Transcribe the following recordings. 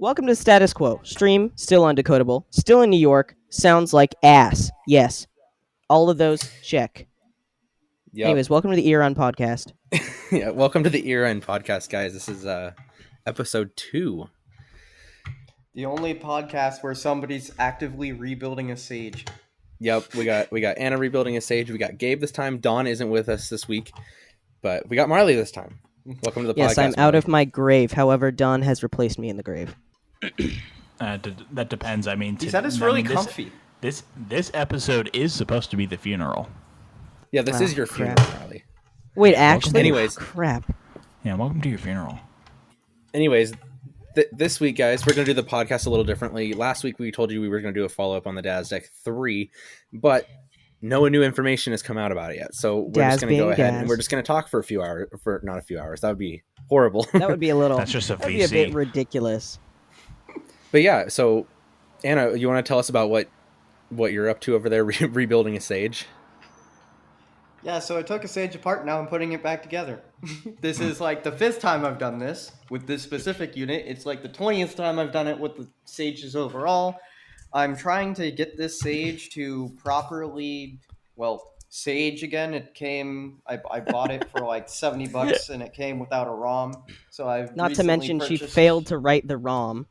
Welcome to Status Quo. Stream, still undecodable. Still in New York. Sounds like ass. Yes. All of those, check. Yep. Anyways, welcome to the ERN Podcast. Yeah, welcome to the ERN Podcast, guys. This is episode 2. The only podcast where somebody's actively rebuilding a sage. Yep, we got Anna rebuilding a sage. We got Gabe this time. Dawn isn't with us this week, but we got Marley this time. Welcome to the podcast. Yes, I'm out of my grave. However, Dawn has replaced me in the grave. That depends. I mean, He said it's really comfy. This episode is supposed to be the funeral. Yeah, this is your crap. funeral, Marley. Wait, actually? Anyways. Crap. Yeah, welcome to your funeral. Anyways, this week, guys, we're going to do the podcast a little differently. Last week, we told you we were going to do a follow-up on the DAS Deck 3, but no new information has come out about it yet. So we're just going to go ahead and we're just going to talk for a few hours. Not a few hours. That would be horrible. That would be a little... That's just a that'd VC. be a bit ridiculous. But yeah, so Anna, you want to tell us about what you're up to over there rebuilding a sage? Yeah, so I took a sage apart, now I'm putting it back together. This is like the 5th time I've done this with this specific unit. It's like the 20th time I've done it with the sages overall. I'm trying to get this sage to properly, sage again. It came, I bought it for like $70 and it came without a ROM. So I've Not to recently mention she purchased- failed to write the ROM.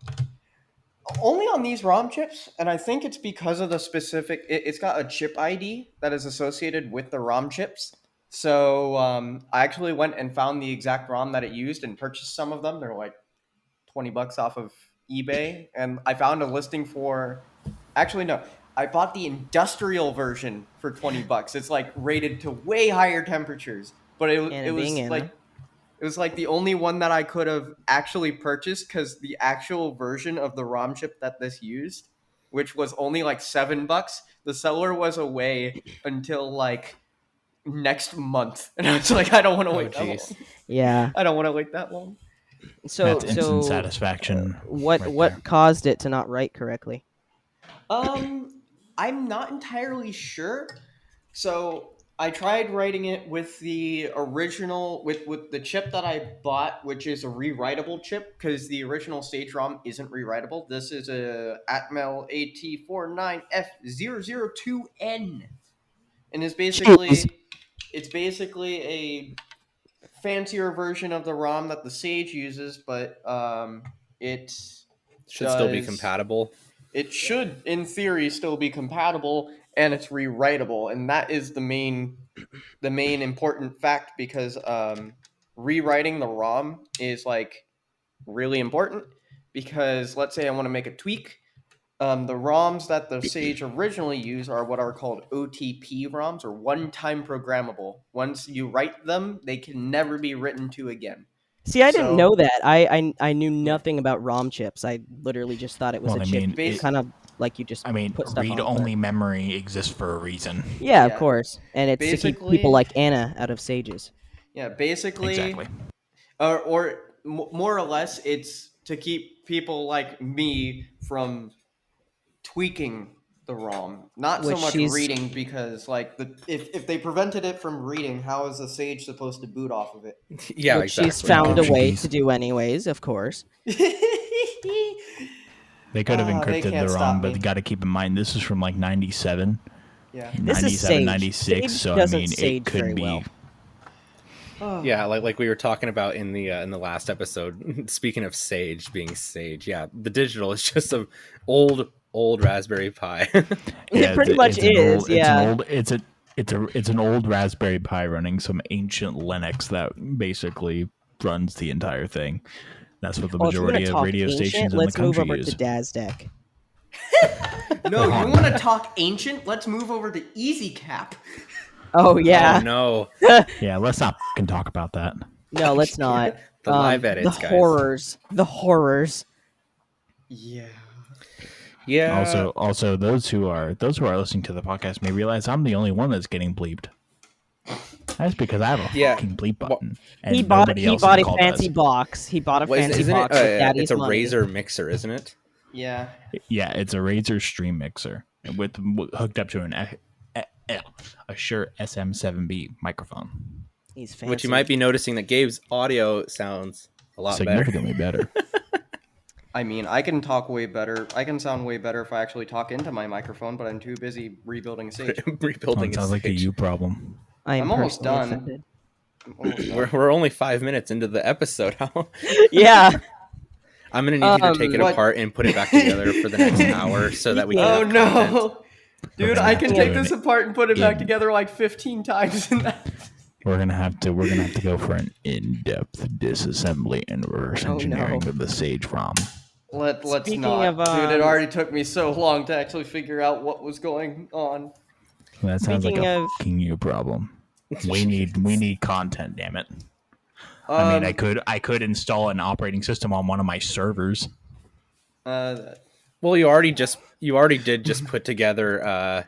Only on these ROM chips, and I think it's because of the specific... It's got a chip ID that is associated with the ROM chips. So I actually went and found the exact ROM that it used and purchased some of them. They're like $20 off of eBay. And I found a listing for... Actually, no. I bought the industrial version for $20. It's like rated to way higher temperatures. But it was like the only one that I could have actually purchased because the actual version of the ROM chip that this used, which was only like $7, the seller was away until like next month. And I was like, I don't want to wait that long. Yeah. I don't want to wait that long. That's instant satisfaction. What caused it to not write correctly? I'm not entirely sure. So I tried writing it with the original, with the chip that I bought, which is a rewritable chip, because the original stage ROM isn't rewritable. This is a Atmel AT49F002N, and it's basically a fancier version of the ROM that the Sage uses, but it should still be compatible. It should, in theory, still be compatible. And it's rewritable, and that is the main important fact, because rewriting the ROM is like really important, because let's say I want to make a tweak. The ROMs that the Sage originally used are what are called OTP ROMs, or one-time programmable. Once you write them, they can never be written to again. See, I didn't know that. I knew nothing about ROM chips. I literally just thought it was a chip. It's kind of like you just put stuff read-only memory exists for a reason. Yeah, of course. And it's to keep people like Anna out of sages. Yeah, basically. Exactly. Or more or less, it's to keep people like me from tweaking the ROM. Not so much reading, because like if they prevented it from reading, how is the Sage supposed to boot off of it? Yeah, which exactly. She's found a way to do anyways, of course. They could have encrypted the ROM, but you got to keep in mind this is from like 97. Yeah. 97, 96, so I mean it could be Yeah, like we were talking about in the last episode. Speaking of Sage being Sage, yeah, the digital is just an old Raspberry Pi. It pretty much is. It's an old Raspberry Pi running some ancient Linux that basically runs the entire thing. That's what the majority of radio stations in the country use. Let's move over to DAS Deck. No, you want to talk ancient? Let's move over to EasyCap. Oh, yeah. Oh, no. Yeah, let's not fucking talk about that. No, let's not. The live edits, guys. The horrors. Yeah. Yeah. Also, those who are listening to the podcast may realize I'm the only one that's getting bleeped. That's because I have a fucking bleep button. And he bought a fancy box. He bought a fancy box with Daddy's It's a money. Razer mixer, isn't it? Yeah. Yeah, it's a Razer Stream mixer hooked up to a Shure SM7B microphone. He's fancy. Which you might be noticing that Gabe's audio sounds a lot significantly better. I mean, I can talk way better. I can sound way better if I actually talk into my microphone, but I'm too busy rebuilding a stage. Sounds like a you problem. I'm almost done. We're only 5 minutes into the episode. Yeah. I'm gonna need you to take it apart and put it back together for the next hour so that we can. Oh no, dude! I can take this apart and put it back together like 15 times in that. We're gonna have to go for an in-depth disassembly and reverse engineering of the Sage ROM. Let's not, dude. It already took me so long to actually figure out what was going on. That sounds like a fucking you problem. We need content, damn it. I mean, I could install an operating system on one of my servers. Well, you already did just put together.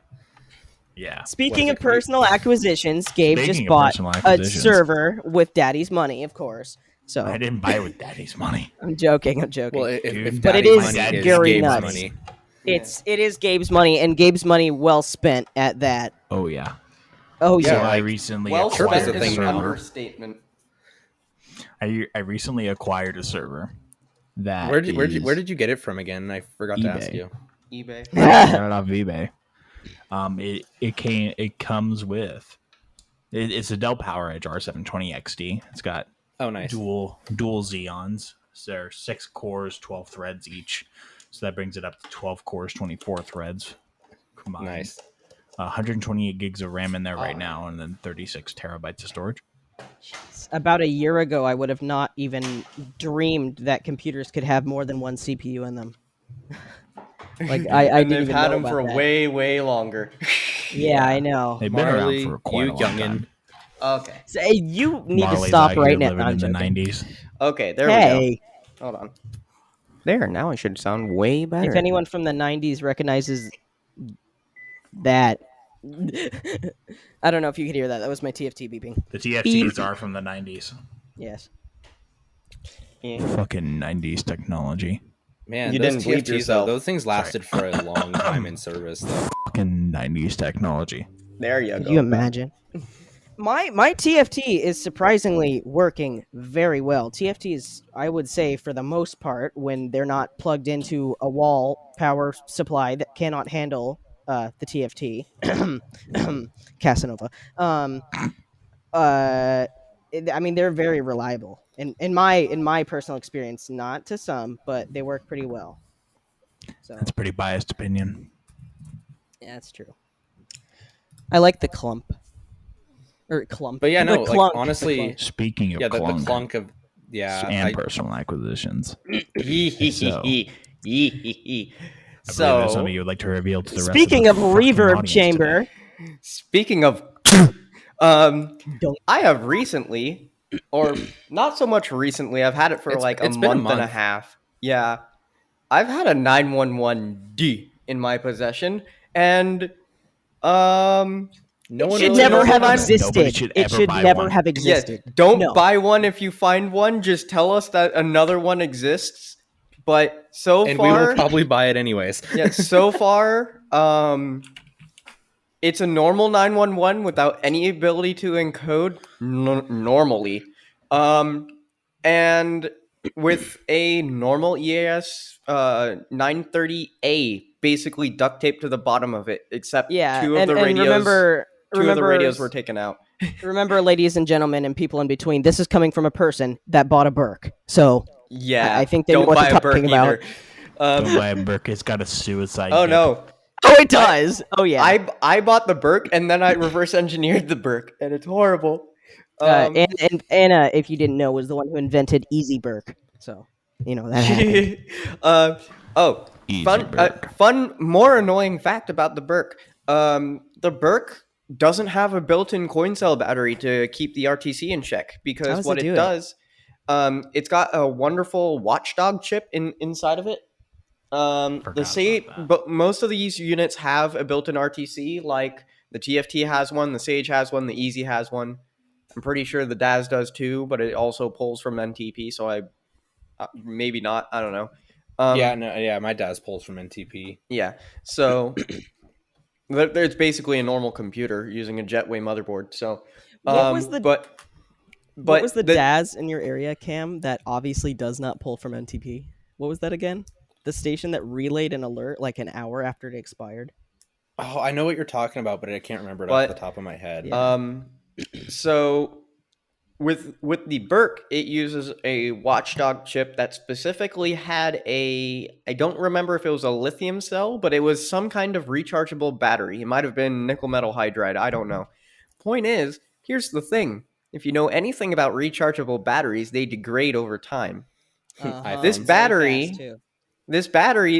Yeah. Speaking of personal acquisitions, Gabe just bought a server with Daddy's money, of course. So I didn't buy it with Daddy's money. I'm joking. Well, if but it is Gabe's nuts. Money. It is Gabe's money, and Gabe's money well spent at that. Oh yeah. Oh yeah. So I recently acquired a server. Understatement. I recently acquired a server. Where did you get it from again? I forgot to ask you. eBay. I got it off eBay. It comes with it's a Dell PowerEdge R720 XD. It's got nice dual Xeons. So there are 6 cores, 12 threads each. So that brings it up to 12 cores, 24 threads combined. Nice. 128 gigs of RAM in there right now, and then 36 terabytes of storage. About a year ago, I would have not even dreamed that computers could have more than one CPU in them. Like I didn't even had know them for that. way longer. Yeah, I know. They've been Marley, around for quite a long time. Okay. So, hey, you need to stop right now. In the 90s. Okay, there we go. Hold on. There, now I should sound way better. If anyone from the 90s recognizes that, I don't know if you could hear that. That was my TFT beeping. The TFTs are from the 90s. Yes. Yeah. Fucking 90s technology. Man, you those didn't bleep TFTs, yourself. Those things lasted for a long time in service, though. Fucking 90s technology. There you go. Could you imagine? My TFT is surprisingly working very well. TFTs, I would say, for the most part, when they're not plugged into a wall power supply that cannot handle the TFT, Casanova. I mean, they're very reliable. In my personal experience, not to some, but they work pretty well. So that's a pretty biased opinion. Yeah, that's true. I like the clump. Or clump. But yeah, no, clunk, like, honestly, speaking of the clunk of and personal acquisitions. So some of you would like to reveal to the rest speaking of of reverb chamber. Today. Speaking of I have recently, or not so much recently, I've had it for like a month and a half. Yeah. I've had a 911D in my possession, and no one should never have existed. It should never have existed. Yeah, don't buy one if you find one. Just tell us that another one exists. But so and far, we will probably buy it anyways. Yeah, so far, it's a normal 911 without any ability to encode normally, and with a normal EAS 930A basically duct taped to the bottom of it, except two of the radios. Two of the radios were taken out. Remember, ladies and gentlemen, and people in between, this is coming from a person that bought a Burke. So yeah, I think they know what they're talking about. Don't buy a Burke. It's got a suicide. Oh no! Oh, it does. Oh yeah. I bought the Burke and then I reverse engineered the Burke, and it's horrible. And Anna, if you didn't know, was the one who invented Easy Burke. So you know that happened. Fun, more annoying fact about the Burke. The Burke doesn't have a built-in coin cell battery to keep the RTC in check, because what it does, it's got a wonderful watchdog chip inside of it. The Sage, but most of these units have a built-in RTC. Like the TFT has one, the Sage has one, the Easy has one. I'm pretty sure the DAS does too, but it also pulls from NTP. So maybe not. I don't know. My DAS pulls from NTP. Yeah, so. It's basically a normal computer using a Jetway motherboard. So, what was the DAS in your area, Cam, that obviously does not pull from NTP? What was that again? The station that relayed an alert like an hour after it expired. Oh, I know what you're talking about, but I can't remember it off the top of my head. Yeah. So with the Burke, it uses a watchdog chip that specifically had I don't remember if it was a lithium cell, but it was some kind of rechargeable battery. It might have been nickel metal hydride. I don't know. Point is, here's the thing. If you know anything about rechargeable batteries, they degrade over time. This battery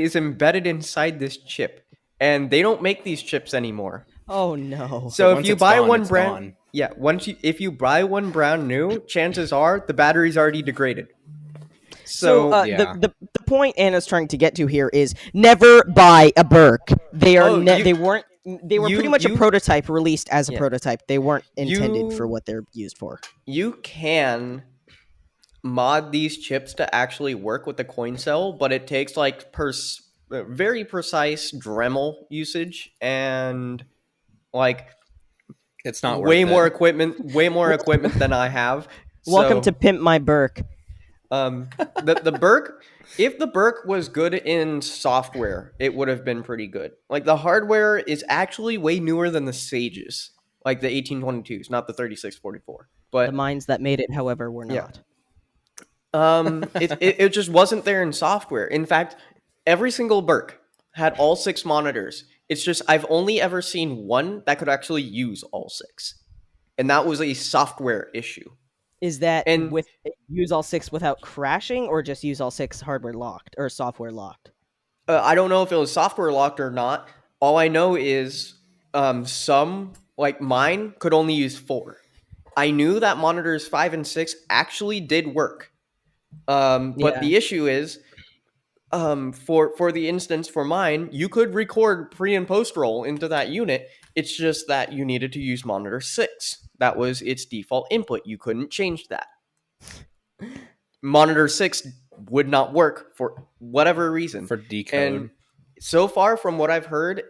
is embedded inside this chip. And they don't make these chips anymore. Oh no! So if you buy one brand, if you buy one brand new, chances are the battery's already degraded. So the point Anna's trying to get to here is never buy a Burke. They are they were pretty much a prototype released as a prototype. They weren't intended for what they're used for. You can mod these chips to actually work with the coin cell, but it takes like very precise Dremel usage and like it's not way more equipment than I have. Welcome to Pimp My Burke. The Burke, if the Burke was good in software, it would have been pretty good. Like the hardware is actually way newer than the Sages, like the 1822s, not the 3644. But the minds that made it, however, were not. It just wasn't there in software. In fact, every single Burke had all 6 monitors. It's just I've only ever seen one that could actually use all 6. And that was a software issue. Is that with use all 6 without crashing or just use all 6 hardware locked or software locked? I don't know if it was software locked or not. All I know is some, like mine, could only use 4. I knew that monitors 5 and 6 actually did work. But the issue is for the instance for mine, you could record pre and post roll into that unit. It's just that you needed to use monitor 6. That was its default input. You couldn't change that. Monitor 6 would not work for whatever reason. For decode. And so far from what I've heard,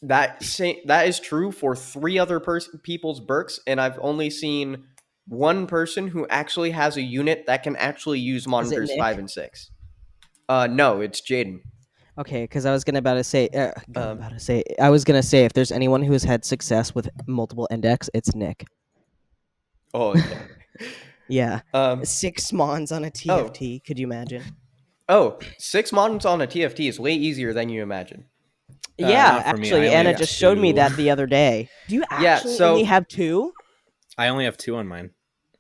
that is true for 3 other people's Burks, and I've only seen one person who actually has a unit that can actually use monitors 5 and 6. No, it's Jaden. Okay, because I was gonna say if there's anyone who has had success with multiple index, it's Nick. Oh, yeah. 6 mons on a TFT. Could you imagine? 6 mons on a TFT is way easier than you imagine. Yeah, actually, Anna just showed me that the other day. Do you actually only have 2? I only have 2 on mine.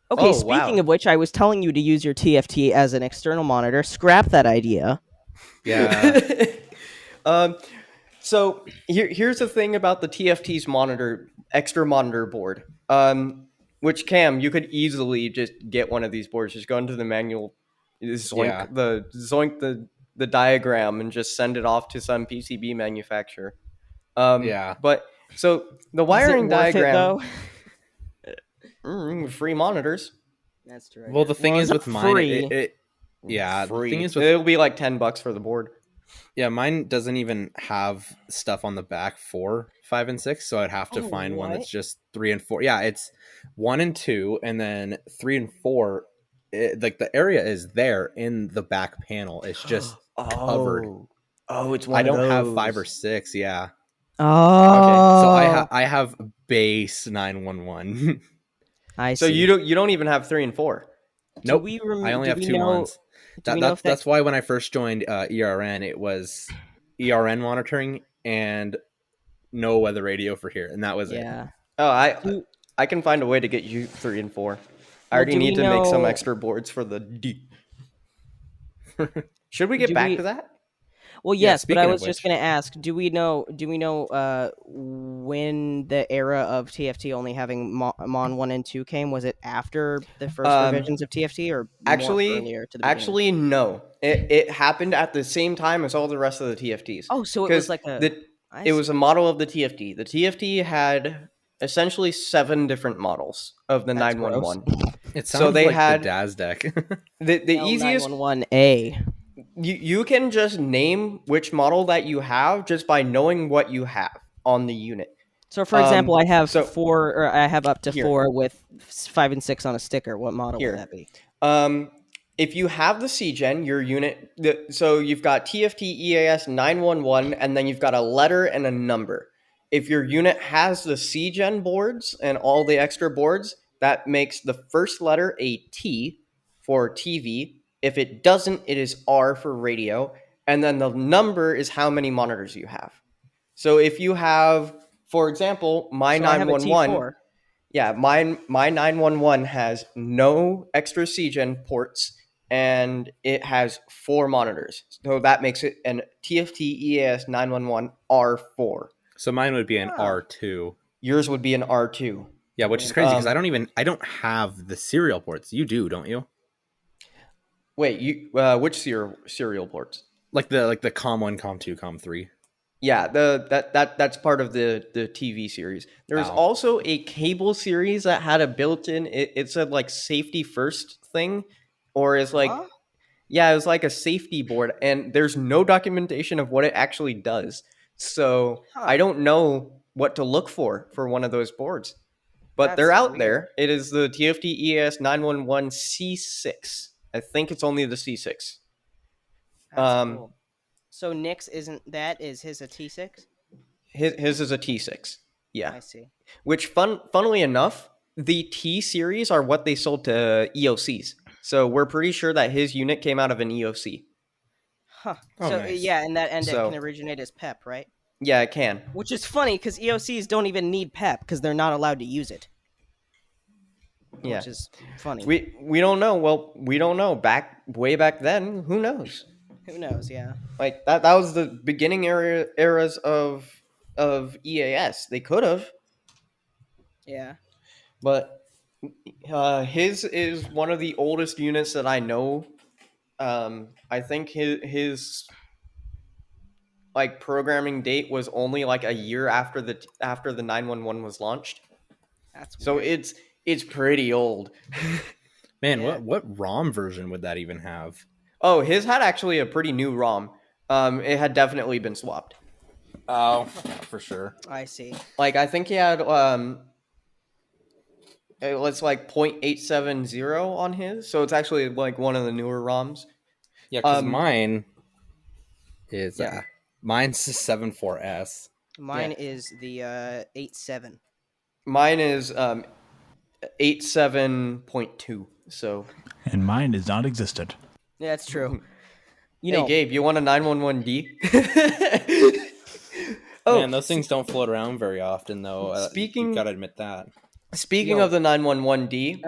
Okay, speaking of which, I was telling you to use your TFT as an external monitor. Scrap that idea. Yeah. So here's the thing about the TFT's extra monitor board. Which Cam, you could easily just get one of these boards. Just go into the manual, zoink the diagram, and just send it off to some PCB manufacturer. But so the wiring diagram. Free monitors. That's true. Well, the thing is with mine, the thing is with it'll be like $10 for the board. Yeah, mine doesn't even have stuff on the back for 5 and 6, so I'd have to find one that's just 3 and 4. Yeah, it's 1 and 2, and then 3 and 4. Like the area is there in the back panel. It's just covered. Oh, it's one. I don't have 5 or 6. Yeah. Oh. Okay. So I have base 911. I see. So you don't even have 3 and 4. Nope. I only have 2 ones. That's why when I first joined ERN, it was ERN monitoring and no weather radio for here, and that was it. Oh, I can find a way to get you 3 and 4. I already need to make some extra boards for the D. Should we get back to that? Well, yes, but I was just going to ask: Do we know when the era of TFT only having Mon 1 and 2 came? Was it after the first revisions of TFT, or more earlier to the beginning? Actually, no. It happened at the same time as all the rest of the TFTs. Oh, so it was like it was a model of the TFT. The TFT had essentially 7 different models of the 911. It sounds like the DAS deck. the easiest 911A. You can just name which model that you have just by knowing what you have on the unit. So, for example, I have 4, or I have up to 4 with 5 and 6 on a sticker. What model would that be? if you have the CGen, your unit, so you've got TFT, EAS, 911, and then you've got a letter and a number. If your unit has the CGen boards and all the extra boards, that makes the first letter a T for TV. If it doesn't, it is R for radio. And then the number is how many monitors you have. So if you have, for example, my 911, yeah, my 911 has no extra CGen ports, and it has 4 monitors. So that makes it an TFT EAS 911 R4. So mine would be an R2. Yours would be an R2. Yeah, which is crazy because I don't have the serial ports. You do, don't you? Wait, which serial ports? Like the COM1, COM2, COM3. Yeah, that's part of the TV series. There's also a cable series that had a built-in. It said like safety first thing, or is like, yeah, it was like a safety board, and there's no documentation of what it actually does. So I don't know what to look for one of those boards, but they're out there. It is the TFT EAS 911 C6. I think it's only the C6. That's cool. So Nick's isn't that? Is his a T6? His is a T6. Yeah. I see. Which, funnily enough, the T series are what they sold to EOCs. So we're pretty sure that his unit came out of an EOC. Huh. Oh, so nice. Yeah, and it can originate as PEP, right? Yeah, it can. Which is funny because EOCs don't even need PEP because they're not allowed to use it. Yeah. Which is funny. We don't know. Well, we don't know. Way back then, who knows? Who knows? Yeah. Like that was the beginning eras of EAS. They could have. Yeah. But his is one of the oldest units that I know. I think his like programming date was only like a year after the 911 was launched. That's so weird. It's pretty old. Man, yeah. What ROM version would that even have? Oh, his had actually a pretty new ROM. It had definitely been swapped. Oh, for sure. I see. Like I think he had it was like 0.870 on his, so it's actually like one of the newer ROMs. Yeah, because mine is mine's the 74S. Mine is the 87. Mine is 87.2. So. And mine is not existent. Yeah, that's true. Hey, Gabe, you want a 911D? Man, those things don't float around very often, though. You gotta admit that. Speaking of the 911D,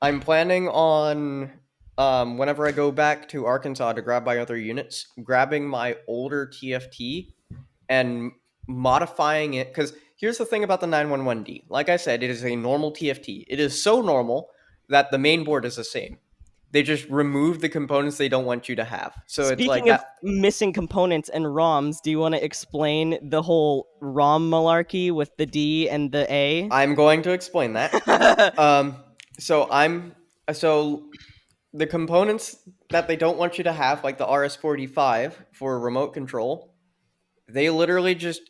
I'm planning on whenever I go back to Arkansas to grab my other units, grabbing my older TFT and modifying it. Because here's the thing about the 911D. Like I said, it is a normal TFT. It is so normal that the main board is the same. They just remove the components they don't want you to have. So Speaking it's like of missing components and ROMs, do you want to explain the whole ROM malarkey with the D and the A? I'm going to explain that. So the components that they don't want you to have, like the RS-45 for remote control, they literally just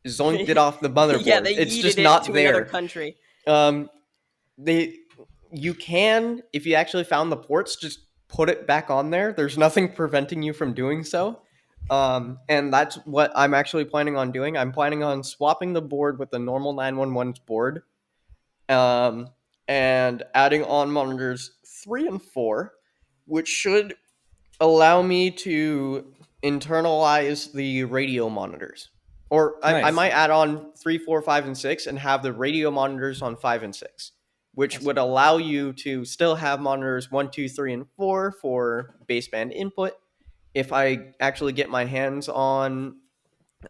zonked it off the motherboard. Yeah, they it's yeeted just it not to there. Another country. You can, if you actually found the ports, just put it back on there. There's nothing preventing you from doing so. And that's what I'm actually planning on doing. I'm planning on swapping the board with the normal 911's board. And adding on monitors 3 and 4, which should allow me to internalize the radio monitors. Or nice. I might add on 3, 4, 5, and 6 and have the radio monitors on 5 and 6. Which would allow you to still have monitors 1, 2, 3, and 4 for baseband input. If I actually get my hands on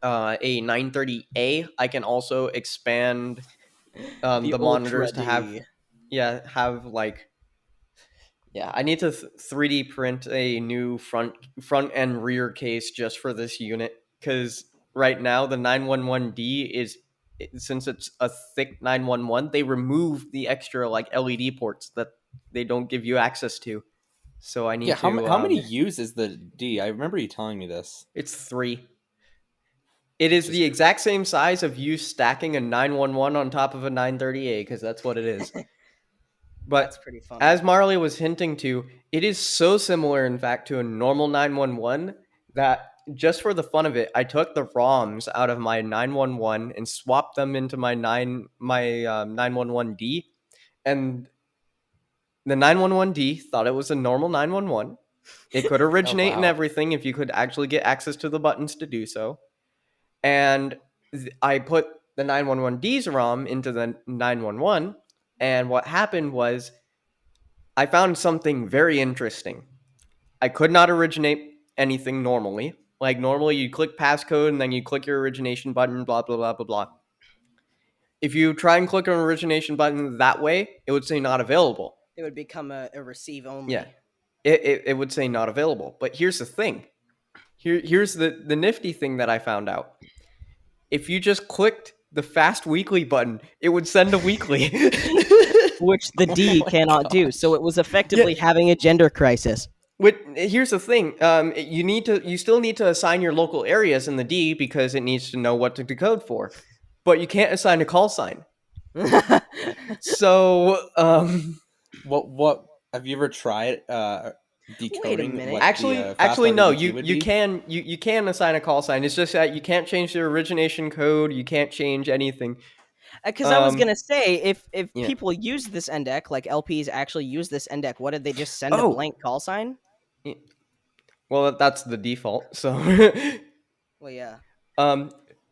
a 930A, I can also expand the monitors to have I need to 3D print a new front and rear case just for this unit, because right now the 911D is, since it's a thick 911, they remove the extra like LED ports that they don't give you access to. So I need to. How many U's is the D? I remember you telling me this. It's 3. It is the exact same size of you stacking a 911 on top of a 930A, because that's what it is. But That's pretty fun. as Marley was hinting to, it is so similar, in fact, to a normal 911 that just for the fun of it, I took the ROMs out of my 911 and swapped them into my 911D, and the 911D thought it was a normal 911. It could originate and everything if you could actually get access to the buttons to do so. And I put the 911D's ROM into the 911, and what happened was I found something very interesting. I could not originate anything normally. Like normally you click passcode and then you click your origination button, blah, blah, blah, blah, blah. If you try and click an origination button that way, it would say not available. It would become a receive only. Yeah, it would say not available. But here's the thing. Here's the nifty thing that I found out. If you just clicked the fast weekly button, it would send a weekly. Which the D cannot do. So it was effectively having a gender crisis. Here's the thing. You still need to assign your local areas in the D because it needs to know what to decode for. But you can't assign a call sign. So, what have you ever tried decoding? Wait a minute. Actually, no. You can assign a call sign. It's just that you can't change the origination code. You can't change anything. Because I was gonna say, if people use this NDEC, like LPs actually use this NDEC, what did they just send a blank call sign? Well, that's the default. So. Well, yeah.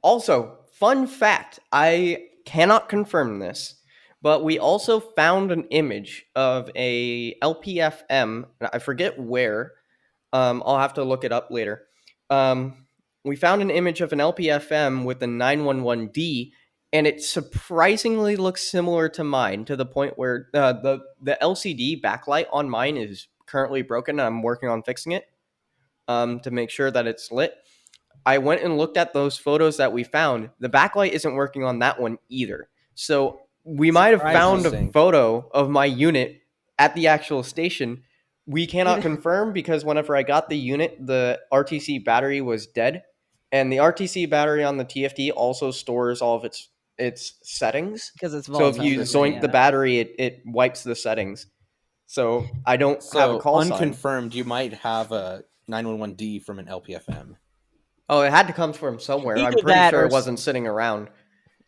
Also, fun fact: I cannot confirm this, but we also found an image of a LPFM. I forget where. I'll have to look it up later. We found an image of an LPFM with a 911D. And it surprisingly looks similar to mine, to the point where the LCD backlight on mine is currently broken, and I'm working on fixing it to make sure that it's lit. I went and looked at those photos that we found. The backlight isn't working on that one either. So we might have found a photo of my unit at the actual station. We cannot confirm because whenever I got the unit, the RTC battery was dead. And the RTC battery on the TFT also stores all of its settings, because it's volatile. So if you zoink the battery, it wipes the settings. So I don't have a call sign. Unconfirmed, you might have a 911D from an LPFM. Oh, it had to come from somewhere. I'm pretty sure it wasn't sitting around.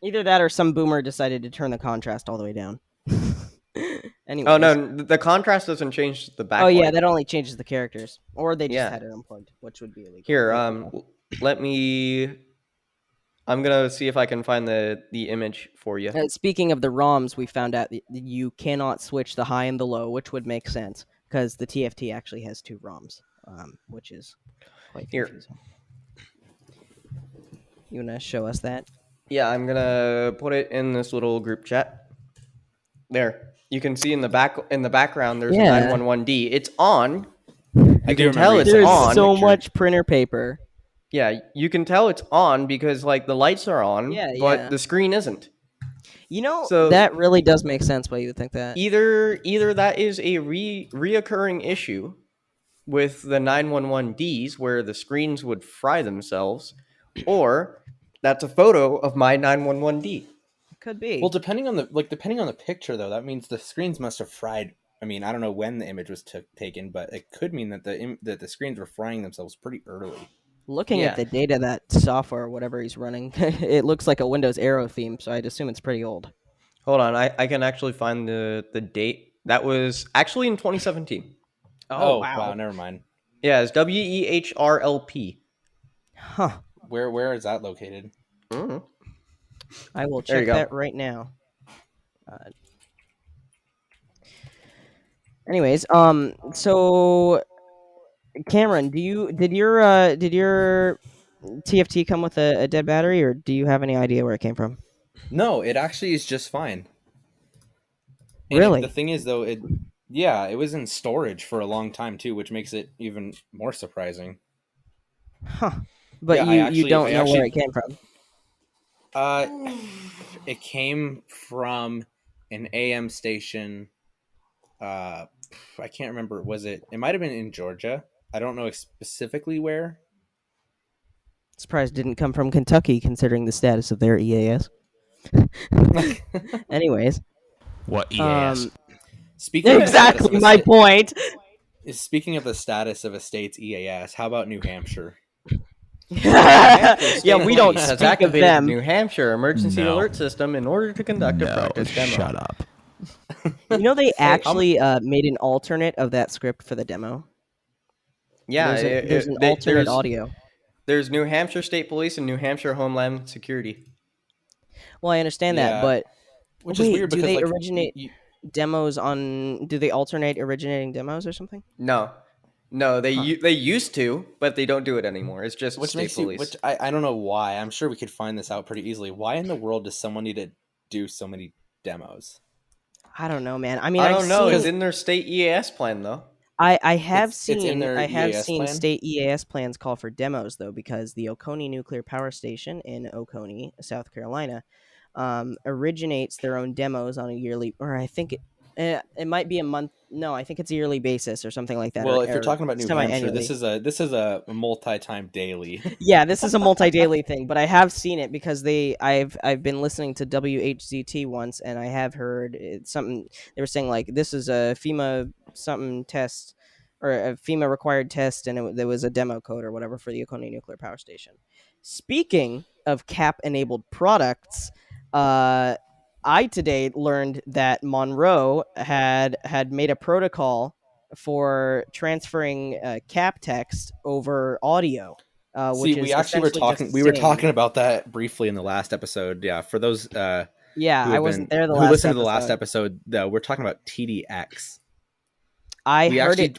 Either that or some boomer decided to turn the contrast all the way down. Anyways. Oh no, the contrast doesn't change the backlight. Oh yeah, that only changes the characters, or they just had it unplugged, which would be illegal. Here, let me. I'm gonna see if I can find the image for you. Speaking of the ROMs, we found out that you cannot switch the high and the low, which would make sense because the TFT actually has two ROMs, which is quite confusing. You wanna show us that? Yeah, I'm gonna put it in this little group chat. There, you can see in the background. There's a 911D. It's on. I can tell it's on. There's so much printer paper. Yeah, you can tell it's on because like the lights are on, but the screen isn't. You know, so that really does make sense why you would think that. Either that is a reoccurring issue with the 911Ds where the screens would fry themselves, or that's a photo of my 911D. Could be. Well, depending on the picture though, that means the screens must have fried. I mean, I don't know when the image was taken, but it could mean that the screens were frying themselves pretty early. Looking at the data, that software or whatever he's running, it looks like a Windows Aero theme, so I'd assume it's pretty old. Hold on, I can actually find the date. That was actually in 2017. Oh wow, never mind. Yeah, it's WEHRLP. Huh. Where is that located? Mm-hmm. I will check that right now. Anyways, so Cameron, did your TFT come with a dead battery, or do you have any idea where it came from? No, it actually is just fine. Really? The thing is, though, it was in storage for a long time too, which makes it even more surprising. Huh? But you don't know where it came from. It came from an AM station. I can't remember. It might have been in Georgia. I don't know specifically where. Surprised it didn't come from Kentucky, considering the status of their EAS. Anyways. What EAS? Speaking exactly my point. Speaking of the status of a state's EAS, how about New Hampshire? Yeah, we don't has speak activated of them. the New Hampshire emergency alert system in order to conduct a practice demo. Shut up. You know, they actually made an alternate of that script for the demo. Yeah, there's an alternate audio. There's New Hampshire State Police and New Hampshire Homeland Security. Well, I understand that, but which is weird because do they originate demos on? Do they alternate originating demos or something? No, they used to, but they don't do it anymore. It's just state police. Which I don't know why. I'm sure we could find this out pretty easily. Why in the world does someone need to do so many demos? I don't know, man. I mean, I don't know. It's in their state EAS plan, though. I have seen plan? state EAS plans call for demos though, because the Oconee Nuclear Power Station in Oconee, South Carolina, originates their own demos on a yearly, or I think it might be a month. No, I think it's a yearly basis or something like that. Well, if you're talking about New Hampshire, this is a multi-time daily. Yeah, this is a multi-daily thing, but I have seen it because I've been listening to WHZT once, and I have heard something. They were saying like this is a FEMA something test or a FEMA required test, and there was a demo code or whatever for the Oconee Nuclear Power Station. Speaking of CAP-enabled products, I today learned that Monroe had made a protocol for transferring CAP text over audio. See, we were talking about that briefly in the last episode. Yeah, for those I wasn't there. Who listened to the last episode? Though we're talking about TDX. We actually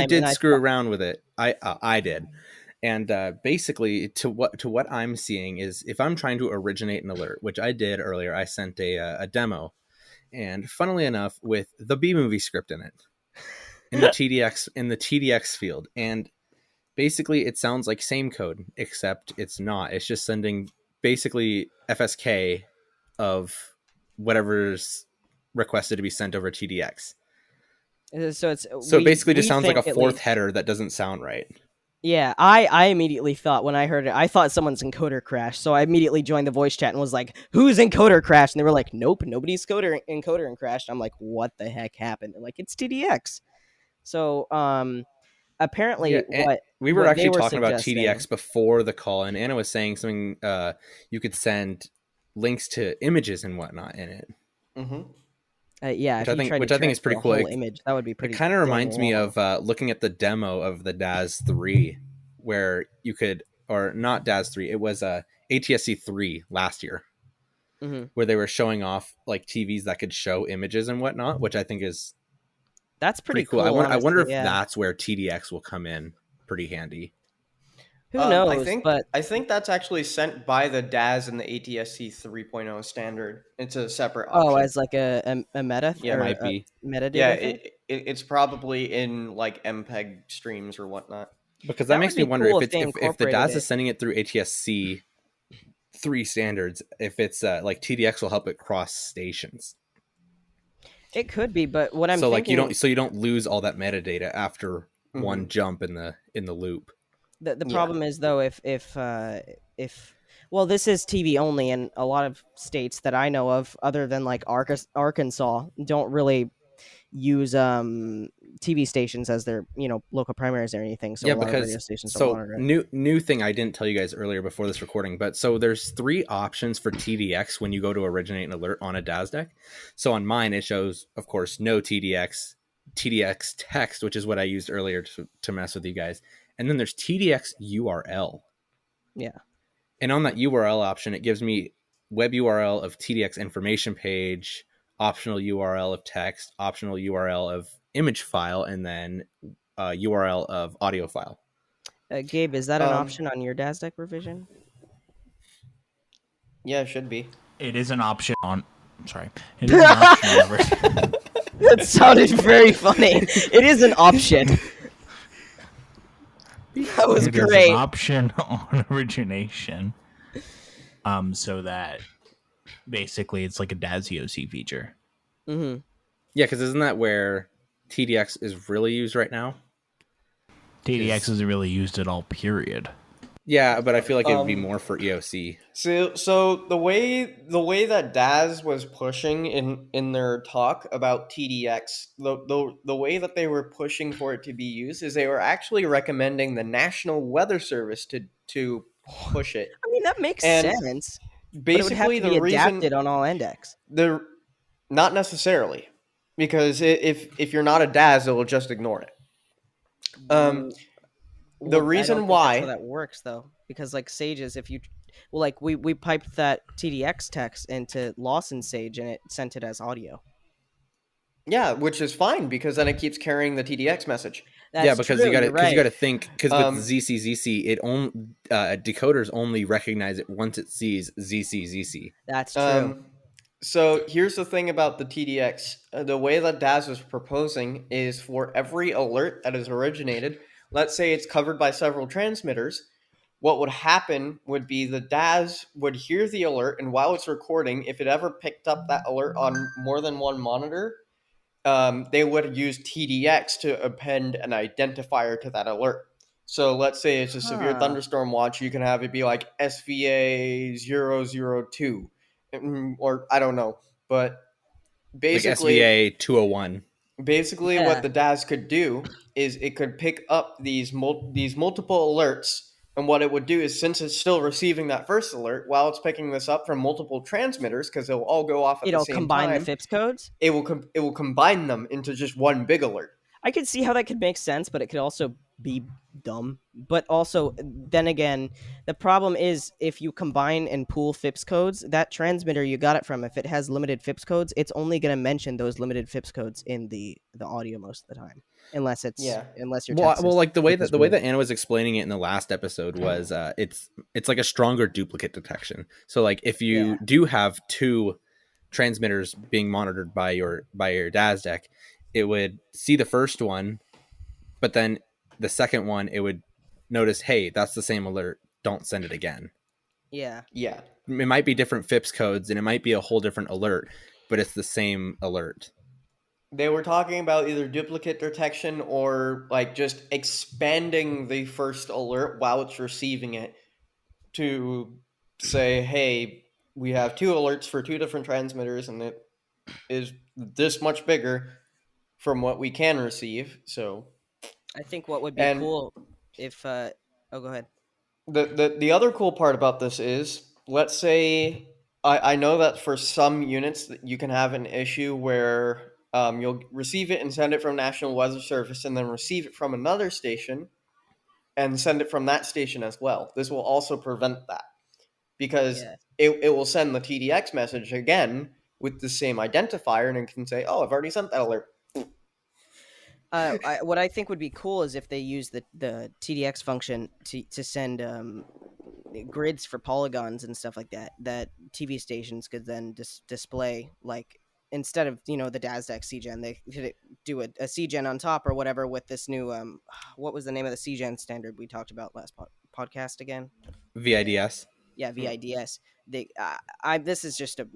did screw around with it. I did. And basically, to what I'm seeing is if I'm trying to originate an alert, which I did earlier, I sent a demo, and funnily enough, with the B movie script in it, in the TDX field, and basically it sounds like same code, except it's not. It's just sending basically FSK of whatever's requested to be sent over TDX. So it basically just sounds like a fourth header that doesn't sound right. Yeah, I immediately thought when I heard it, I thought someone's encoder crashed. So I immediately joined the voice chat and was like, "Who's encoder crashed?" And they were like, "Nope, nobody's encoder and crashed." I'm like, "What the heck happened?" They're like, "It's TDX." So apparently, we were actually talking about TDX before the call, and Anna was saying something. You could send links to images and whatnot in it. Mm-hmm. Which I think is pretty cool. Image, that would be pretty. It kind of reminds me of looking at the demo of the DAS3, where you could, or not DAS3, it was ATSC3 last year, where they were showing off like TVs that could show images and whatnot, which I think is that's pretty cool. I wonder if that's where TDX will come in pretty handy. Who knows? I think that's actually sent by the DAS and the ATSC 3.0 standard. It's a separate option. Oh, as like a meta? Yeah, it might be. Metadata? Yeah, it's probably in like MPEG streams or whatnot. Because that makes me wonder if the DAS is sending it through ATSC 3 standards, if it's like TDX will help it cross stations. It could be, but what I'm thinking... like you don't lose all that metadata after one jump in the loop. The problem is though if well, this is TV only, and a lot of states that I know of, other than like Arkansas, don't really use TV stations as their local primaries or anything. So new thing I didn't tell you guys earlier before this recording, but so there's 3 options for TDX when you go to originate an alert on a DAS deck. So on mine it shows, of course, no TDX text, which is what I used earlier to mess with you guys. And then there's TDX URL. Yeah. And on that URL option, it gives me web URL of TDX information page, optional URL of text, optional URL of image file, and then URL of audio file. Gabe, is that an option on your DAS deck revision? Yeah, it should be. It is an option on... Sorry. It is an option. That sounded very funny. It is an option. That was great. It is an option on origination, so that basically it's like a DAS EOC feature. Mm-hmm. Yeah, because isn't that where TDX is really used right now? TDX isn't really used at all, period. Yeah, but I feel like it would be more for EOC. So the way that DAS was pushing in their talk about TDX, the way that they were pushing for it to be used is they were actually recommending the National Weather Service to push it. I mean, that makes sense. Basically, but it would have to be adapted on all index. Not necessarily, because if you're not a DAS, it will just ignore it. The reason why that's how that works, though, because like Sage's, if you like we piped that TDX text into Lawson Sage and it sent it as audio. Yeah, which is fine because then it keeps carrying the TDX message. That's because true, you got right. to think, because with ZCZC, it only decoders only recognize it once it sees ZCZC. That's true. So here's the thing about the TDX. The way that DAS is proposing is for every alert that is originated, let's say it's covered by several transmitters, what would happen would be the DAS would hear the alert, and while it's recording, if it ever picked up that alert on more than one monitor, they would use TDX to append an identifier to that alert. So let's say it's a severe thunderstorm watch, you can have it be like SVA 002. Or I don't know, but basically like SVA 201. Basically, what the DAS could do is it could pick up these multiple alerts, and what it would do is, since it's still receiving that first alert, while it's picking this up from multiple transmitters, because they'll all go off at the same time, it'll combine the FIPS codes. It will combine them into just one big alert. I could see how that could make sense, but it could also be dumb. But also, then again, the problem is if you combine and pool FIPS codes, that transmitter you got it from, if it has limited FIPS codes, it's only going to mention those limited FIPS codes in the audio most of the time, unless you're well, like the way that Anna was explaining it in the last episode was it's like a stronger duplicate detection. So like if you do have two transmitters being monitored by your DAS deck, it would see the first one, but then the second one, it would notice, hey, that's the same alert. Don't send it again. Yeah. Yeah. It might be different FIPS codes and it might be a whole different alert, but it's the same alert. They were talking about either duplicate detection or like just expanding the first alert while it's receiving it to say, hey, we have two alerts for two different transmitters and it is this much bigger from what we can receive. So I think what would be cool if go ahead. The other cool part about this is, let's say I know that for some units that you can have an issue where you'll receive it and send it from National Weather Service and then receive it from another station and send it from that station as well. This will also prevent that because it will send the TDX message again with the same identifier and it can say, oh, I've already sent that alert. What I think would be cool is if they use the TDX function to send grids for polygons and stuff like that TV stations could then display, like instead of the DAS deck CGen, they could do a CGen on top or whatever with this new what was the name of the CGen standard we talked about last podcast again? VIDS. Yeah, VIDS. This is just a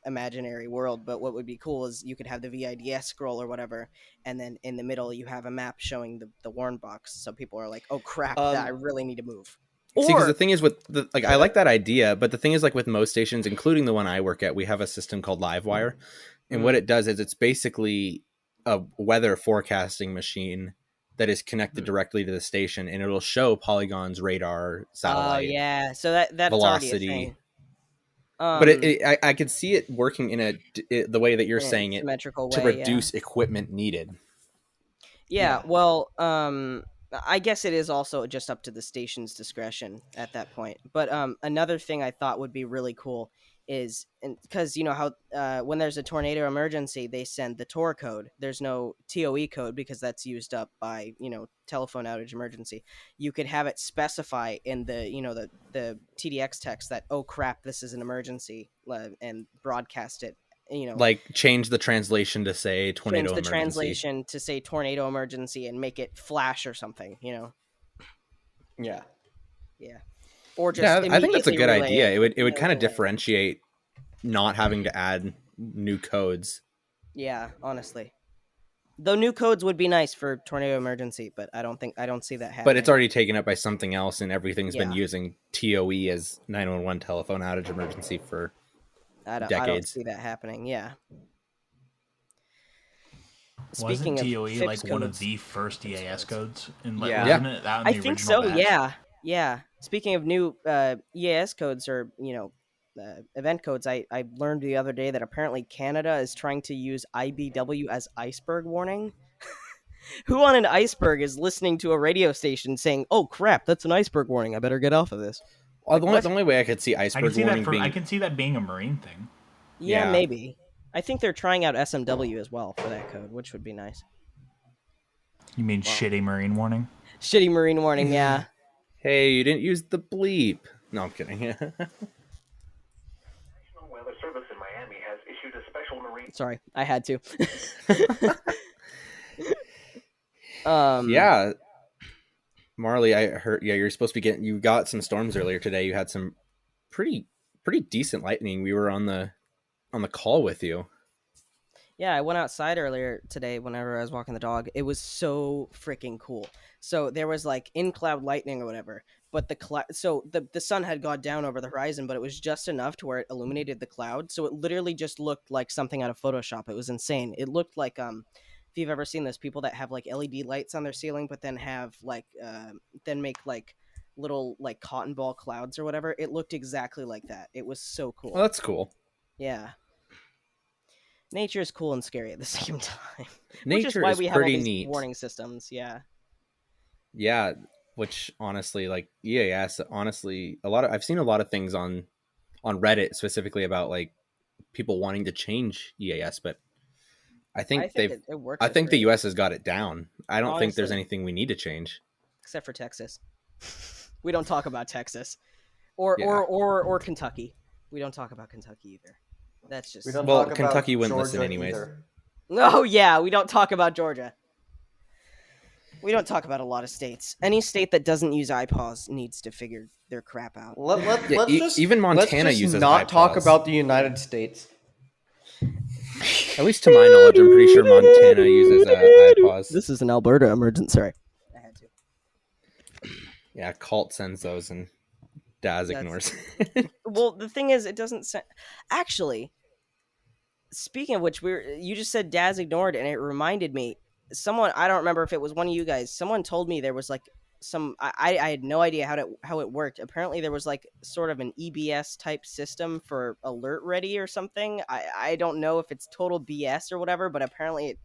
imaginary world, but what would be cool is you could have the VIDS scroll or whatever, and then in the middle you have a map showing the warn box, so people are like, "Oh crap, I really need to move." See, because the thing is with I like that idea, but the thing is, like with most stations, including the one I work at, we have a system called Livewire, and what it does is it's basically a weather forecasting machine that is connected directly to the station, and it'll show polygons, radar, satellite. Oh yeah, so that's velocity. Already a thing. But I could see it working in the way that you're saying it, symmetrical to way, reduce equipment needed. Yeah, well, I guess it is also just up to the station's discretion at that point. But another thing I thought would be really cool is, because you know how when there's a tornado emergency, they send the TOR code. There's no TOE code because that's used up by telephone outage emergency. You could have it specify in the the TDX text that, oh crap, this is an emergency, and broadcast it. Like change the translation to say tornado emergency. Translation to say tornado emergency and make it flash or something. Yeah. Or just I think that's a good idea. It would kind of differentiate not having to add new codes. Yeah, honestly. Though new codes would be nice for tornado emergency, but I don't see that happening. But it's already taken up by something else, and everything's been using TOE as 911 telephone outage emergency for decades. I don't see that happening. Yeah. Wasn't TOE like one of the first EAS codes? I think so. Batch? Yeah. Speaking of new EAS codes or event codes, I learned the other day that apparently Canada is trying to use IBW as iceberg warning. Who on an iceberg is listening to a radio station saying, "Oh crap, that's an iceberg warning. I better get off of this." Well, the only way I could see iceberg warning being... I can see that being a marine thing. Yeah, maybe. I think they're trying out SMW as well for that code, which would be nice. You mean shitty marine warning? Shitty marine warning, yeah. Hey, you didn't use the bleep. No, I'm kidding. National Weather Service in Miami has issued a special marine... Sorry, I had to. Yeah. Marley, I heard, you're supposed to be you got some storms earlier today. You had some pretty decent lightning. We were on the call with you. Yeah, I went outside earlier today whenever I was walking the dog. It was so freaking cool. So there was like in-cloud lightning or whatever, but the sun had gone down over the horizon, but it was just enough to where it illuminated the cloud. So it literally just looked like something out of Photoshop. It was insane. It looked like if you've ever seen those people that have like LED lights on their ceiling, but then have like then make like little like cotton ball clouds or whatever. It looked exactly like that. It was so cool. Well, that's cool. Yeah. Nature is cool and scary at the same time. Nature which is why is we have pretty all these neat. warning systems. Yeah. Yeah, which honestly, like EAS, honestly, I've seen a lot of things on Reddit specifically about like people wanting to change EAS, but I think it works. I think the US has got it down. I don't think there's Honestly. anything we need to change. Except for Texas. We don't talk about Texas. Or Kentucky. We don't talk about Kentucky either. That's just... Kentucky wouldn't listen anyways. Oh, yeah, we don't talk about Georgia. We don't talk about a lot of states. Any state that doesn't use iPaws needs to figure their crap out. Even Montana uses not iPaws. Talk about the United States. At least to my knowledge, I'm pretty sure Montana uses iPaws. This is an Alberta emergency. Sorry. I had to. Yeah, Colt sends those and Daz ignores. Well, the thing is, it doesn't send... Actually, speaking of which, you just said Daz ignored, and it reminded me, someone, I don't remember if it was one of you guys, someone told me there was like I had no idea how it worked. Apparently there was like sort of an EBS type system for alert ready or something. I don't know if it's total BS or whatever, but apparently it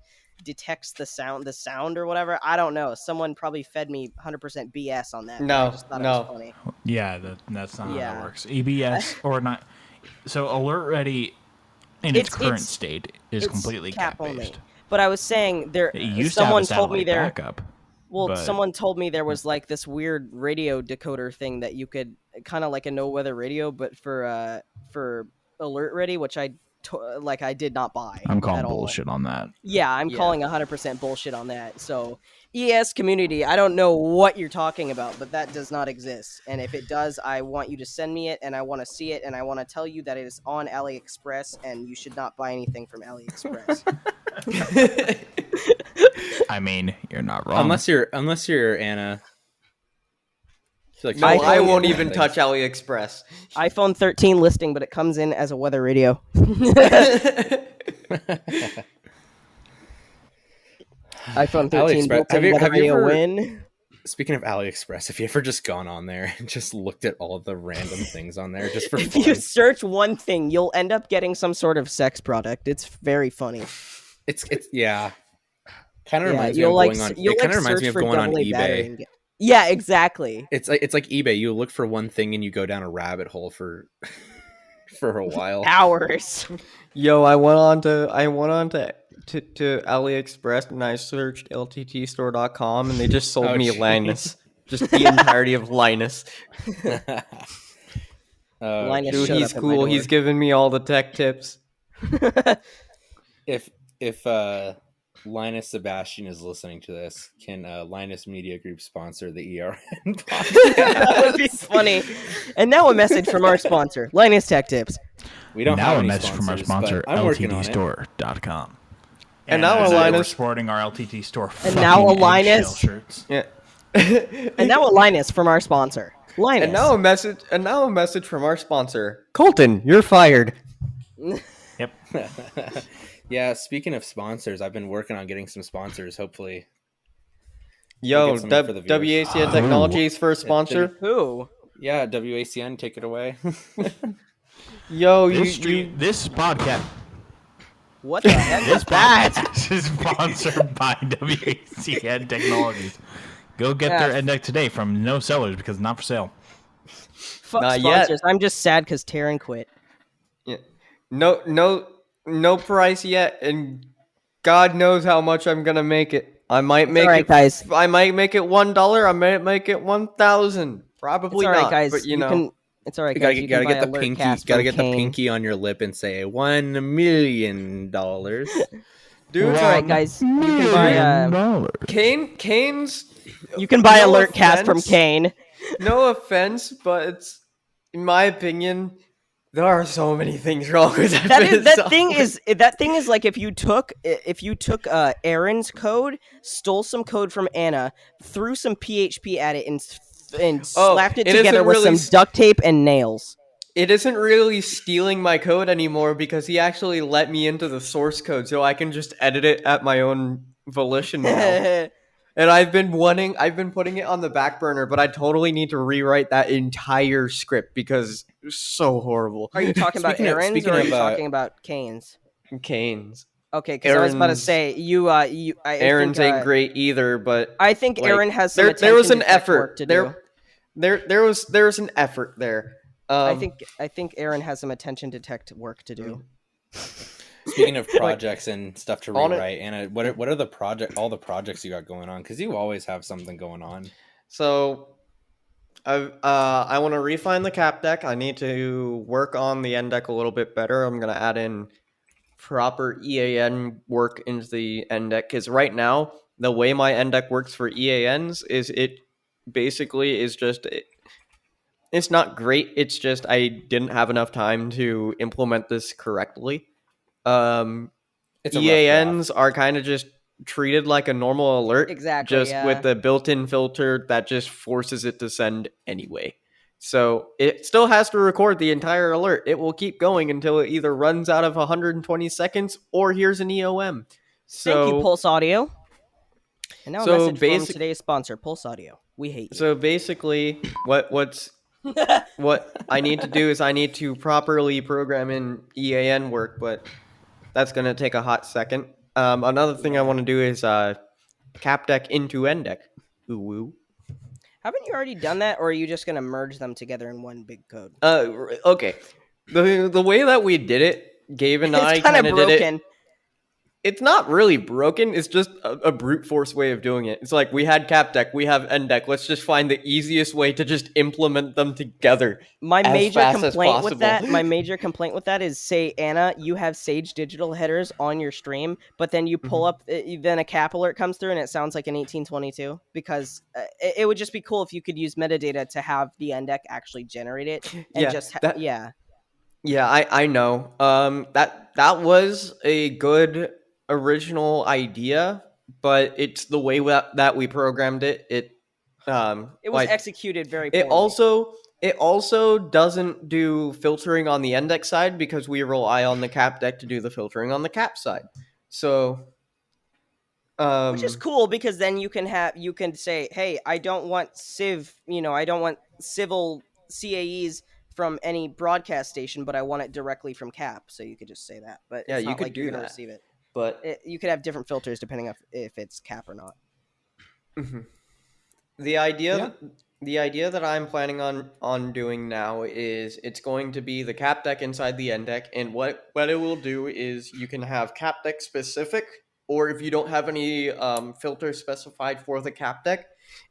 detects the sound or whatever. I don't know. Someone probably fed me 100% BS on that. No, I just thought it was funny. Yeah, that's not how that works. EBS or not. So alert ready in its current state is completely cap based. Only. But I was saying someone told me there. Backup. Well, someone told me there was like this weird radio decoder thing that you could kind of like a no weather radio, but for alert ready, which I did not buy. I'm calling bullshit on that. Yeah, I'm calling 100% bullshit on that. So ES community, I don't know what you're talking about, but that does not exist. And if it does, I want you to send me it, and I want to see it, and I want to tell you that it is on AliExpress, and you should not buy anything from AliExpress. I mean, you're not wrong. Unless you're Anna. I won't even touch AliExpress. iPhone 13 listing, but it comes in as a weather radio. iPhone 13 weather radio win. Speaking of AliExpress, have you ever just gone on there and just looked at all of the random things on there just for if fun? You search one thing, you'll end up getting some sort of sex product. It's very funny. It's yeah. Kind of reminds me of going on. It kind of reminds me of going on eBay. Yeah, exactly. It's like eBay. You look for one thing and you go down a rabbit hole for a while. Hours. Yo, I went on to AliExpress and I searched lttstore.com and they just sold me Linus. Just the entirety of Linus. Linus, dude, he's cool. He's giving me all the tech tips. If Linus Sebastian is listening to this, can Linus Media Group sponsor the ERN podcast? That would be funny. And now a message from our sponsor, Linus Tech Tips. We don't now have a message from our sponsor, LTDstore.com. And now we're sporting our LTT store. And now Linus shirts. Yeah. And now Linus from our sponsor. Linus. And now a message from our sponsor. Colton, you're fired. Yep. Yeah, speaking of sponsors, I've been working on getting some sponsors, hopefully. Yo, WACN Technologies first sponsor. Who? Yeah, WACN, take it away. Yo, this podcast. What the heck is that? This is sponsored by WACN Technologies. Go get their end deck today from no sellers because it's not for sale. Fuck not sponsors. yet. I'm just sad because Taryn quit. Yeah. No price yet, and God knows how much I'm gonna make it. I might make it, guys. I might make it $1. I might make it 1,000. Probably it's all right, not, guys. but it's all right, guys. You gotta can get the pinky. Gotta get the pinky on your lip and say $1 million. Dude, it's all right, guys. You can buy Kane's. You can buy no Alertcast from Kane. No offense, but it's, in my opinion, there are so many things wrong with that. That thing is like if you took Aaron's code, stole some code from Anna, threw some PHP at it, and slapped it together with some duct tape and nails. It isn't really stealing my code anymore because he actually let me into the source code, so I can just edit it at my own volition now. And I've been putting it on the back burner, but I totally need to rewrite that entire script because it's so horrible. Are you talking about Aaron's or are you talking about Kane's? Kane's. Okay, because I was about to say Aaron's ain't great either, but I think Aaron has some there was an effort effort to do. There was an effort there. I think Aaron has some attention to tech work to do. Speaking of projects and stuff to rewrite, Anna, what are all the projects you got going on? Because you always have something going on. So, I want to refine the cap deck. I need to work on the end deck a little bit better. I'm gonna add in proper EAN work into the end deck because right now the way my end deck works for EANs is it basically is just. It's not great. It's just I didn't have enough time to implement this correctly. EANs are kind of just treated like a normal alert, exactly, just with the built-in filter that just forces it to send anyway. So it still has to record the entire alert. It will keep going until it either runs out of 120 seconds or here's an EOM. So, thank you, Pulse Audio. And now a message from today's sponsor, Pulse Audio. We hate you. So basically, what I need to do is I need to properly program in EAN work, but that's going to take a hot second. Another thing I want to do is cap deck into end deck. Ooh woo. Haven't you already done that, or are you just going to merge them together in one big code? Okay. The way that we did it, Gabe and I kind of did it. It's not really broken. It's just a brute force way of doing it. It's like we had cap deck, we have end deck. Let's just find the easiest way to just implement them together. My major complaint with that is, say, Anna, you have Sage digital headers on your stream, but then you pull up, then a cap alert comes through and it sounds like an 1822. Because it would just be cool if you could use metadata to have the end deck actually generate it and Yeah, I know. That was a good original idea, but it's the way that we programmed it. It was executed very poorly. It also doesn't do filtering on the index side because we rely on the cap deck to do the filtering on the cap side. So which is cool because then you can say, hey, I don't want I don't want civil CAEs from any broadcast station, but I want it directly from cap. So you could just say that. But yeah, it's not you could like do you're gonna that. receive it. But you could have different filters depending on if it's cap or not. Mm-hmm. The idea that I'm planning on doing now is it's going to be the cap deck inside the end deck, and what it will do is you can have cap deck specific, or if you don't have any filters specified for the cap deck,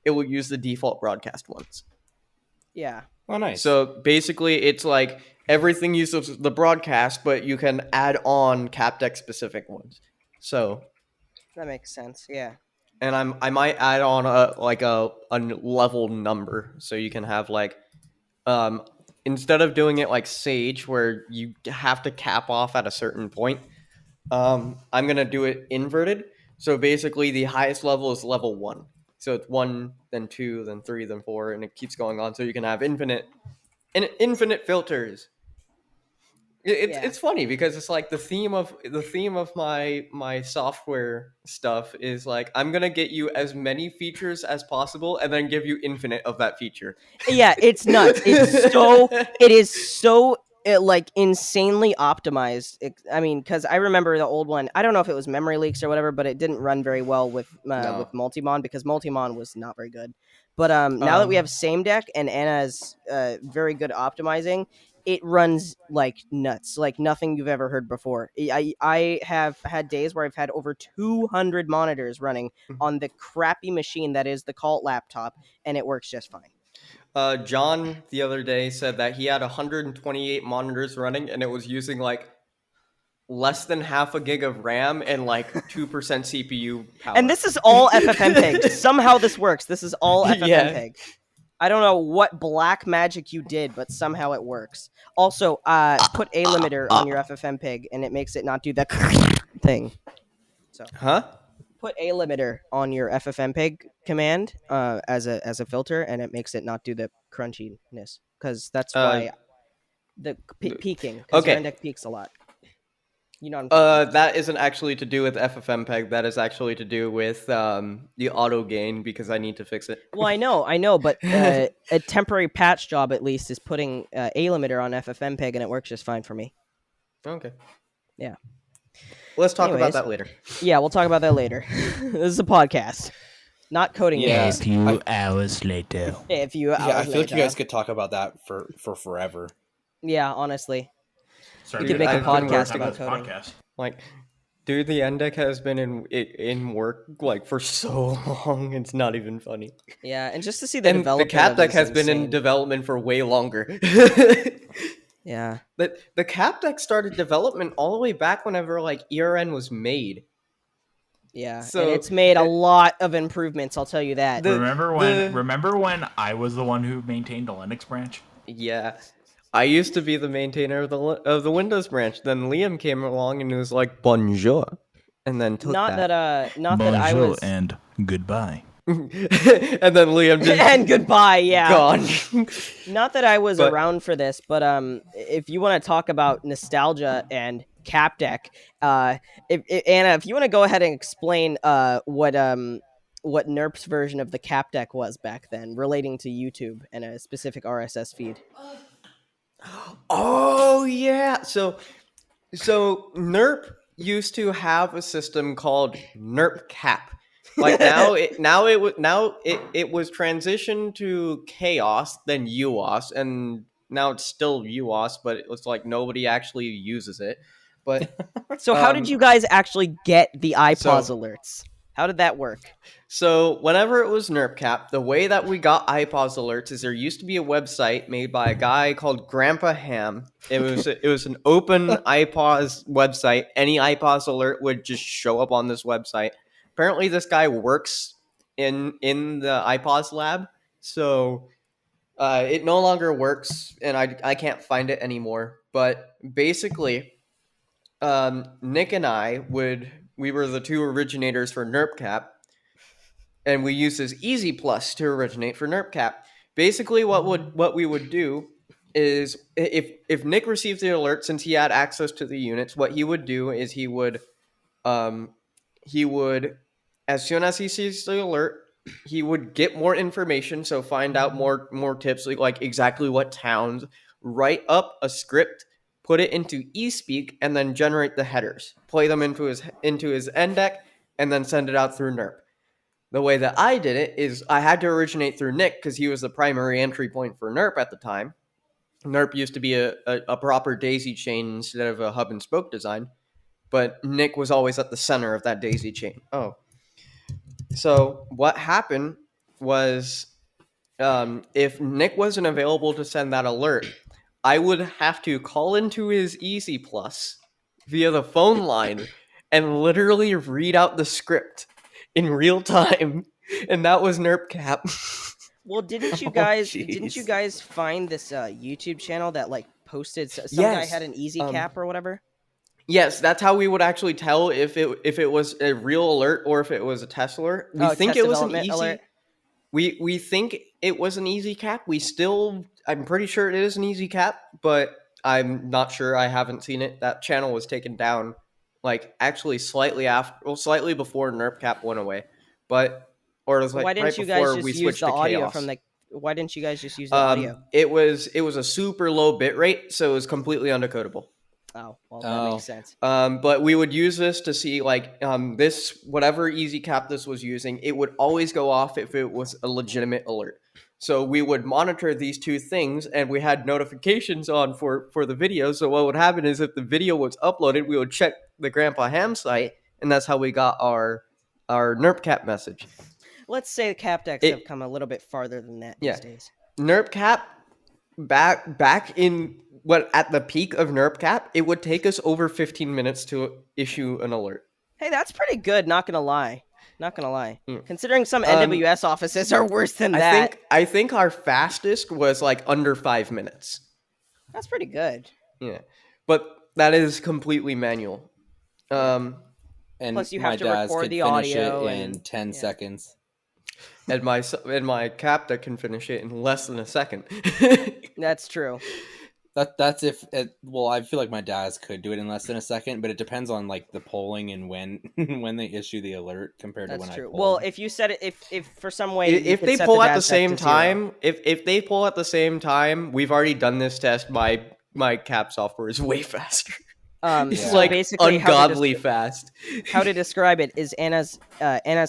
it will use the default broadcast ones. Yeah. Oh, nice. So basically, it's like everything uses the broadcast, but you can add on cap deck specific ones. So that makes sense. Yeah. And I might add on a level number, so you can have like instead of doing it like Sage where you have to cap off at a certain point, I'm going to do it inverted. So basically the highest level is level 1. So it's 1, then 2, then 3, then 4, and it keeps going on. So you can have infinite filters. It's funny because it's like the theme of my software stuff is like, I'm gonna get you as many features as possible and then give you infinite of that feature. Yeah, it's nuts. It is so like insanely optimized. I mean, because I remember the old one. I don't know if it was memory leaks or whatever, but it didn't run very well with Multimon because Multimon was not very good. But now that we have Same Deck and Anna's very good optimizing, it runs like nuts, like nothing you've ever heard before. I have had days where I've had over 200 monitors running on the crappy machine that is the Cult laptop, and it works just fine. John the other day said that he had 128 monitors running, and it was using like less than half a gig of RAM and like 2% CPU power. And this is all FFmpeg. Somehow this works. This is all FFmpeg. I don't know what black magic you did, but somehow it works. Also, put a limiter on your FFmpeg, and it makes it not do that thing. So, put a limiter on your FFmpeg command as a filter, and it makes it not do the crunchiness, because that's why the peaking. Okay, your index peaks a lot. You know what I'm that isn't actually to do with FFmpeg. That is actually to do with the auto gain, because I need to fix it. Well, I know, but a temporary patch job at least is putting a limiter on FFmpeg, and it works just fine for me. Okay. Yeah. Let's talk about that later. Yeah, we'll talk about that later. This is a podcast, not coding. Yeah, a few hours later. I feel like you guys could talk about that for forever. Yeah, honestly. Sorry, we could make a podcast about coding. Like, dude, the NDEC has been in work like for so long, it's not even funny. Yeah, and just to see the development. The CAP deck has been in development for way longer. Yeah. But the CAP deck started development all the way back whenever like ERN was made. Yeah, so, and it's made a lot of improvements, I'll tell you that. Remember when I was the one who maintained the Linux branch? Yeah. I used to be the maintainer of the Windows branch. Then Liam came along and was like, "Bonjour," and then took not that I was and goodbye. And then Liam just and goodbye. Yeah, gone. Not that I was around for this, but if you want to talk about nostalgia and Cap Deck, Anna, if you want to go ahead and explain what NERP's version of the Cap Deck was back then, relating to YouTube and a specific RSS feed. Oh yeah, so NERP used to have a system called NERP Cap. Like it was transitioned to Chaos, then UOS, and now it's still UOS, but it looks like nobody actually uses it. But so how did you guys actually get the iPause alerts? How did that work? So whenever it was NERP Cap, the way that we got iPause alerts is there used to be a website made by a guy called Grandpa Ham. It was an open iPause website. Any iPause alert would just show up on this website. Apparently this guy works in the iPause lab, so it no longer works, and I can't find it anymore. But basically, Nick and I we were the two originators for NERP Cap, and we used this Easy Plus to originate for NERP Cap. Basically, what we would do is if Nick received the alert, since he had access to the units, what he would do is he would as soon as he sees the alert, he would get more information, so find out more tips, like exactly what towns, write up a script, put it into eSpeak, and then generate the headers, play them into his NDEC, and then send it out through NERP. The way that I did it is I had to originate through Nick because he was the primary entry point for NERP at the time. NERP used to be a proper daisy chain instead of a hub and spoke design, but Nick was always at the center of that daisy chain. So what happened was if Nick wasn't available to send that alert, I would have to call into his Easy Plus via the phone line and literally read out the script in real time, and that was NERP Cap. Well, didn't you guys find this YouTube channel that like posted? Some guy had an Easy Cap or whatever. Yes, that's how we would actually tell if it was a real alert or if it was a test alert. We think it was an easy alert. We think it was an easy cap. I'm pretty sure it is an easy cap, but I'm not sure. I haven't seen it. That channel was taken down, like actually slightly before NERP cap went away, or it was like right before we switched to chaos. Why didn't you guys just use the audio? It was a super low bit rate, so it was completely undecodable. Oh, well, that makes sense. But we would use this to see, like, this, whatever easy cap this was using, it would always go off if it was a legitimate alert. So we would monitor these two things, and we had notifications on for the video. So what would happen is if the video was uploaded, we would check the Grandpa Ham site, and that's how we got our NERP cap message. Let's say the cap decks have come a little bit farther than that these days. NERP cap, back in... Well, at the peak of NERP cap, it would take us over 15 minutes to issue an alert. Hey, that's pretty good, not gonna lie. Considering some NWS offices are worse than that. I think our fastest was like under 5 minutes. That's pretty good. Yeah. But that is completely manual. And plus you have to record the audio in 10 seconds. And my cap that can finish it in less than a second. That's true. That's if it, well, I feel like my dad's could do it in less than a second, but it depends on like the polling and when they issue the alert compared to when I poll. Well, if you set it, if for some way if they pull at the same time, if they pull at the same time, we've already done this test. My cap software is way faster. It's like basically ungodly fast. How to describe it is Anna's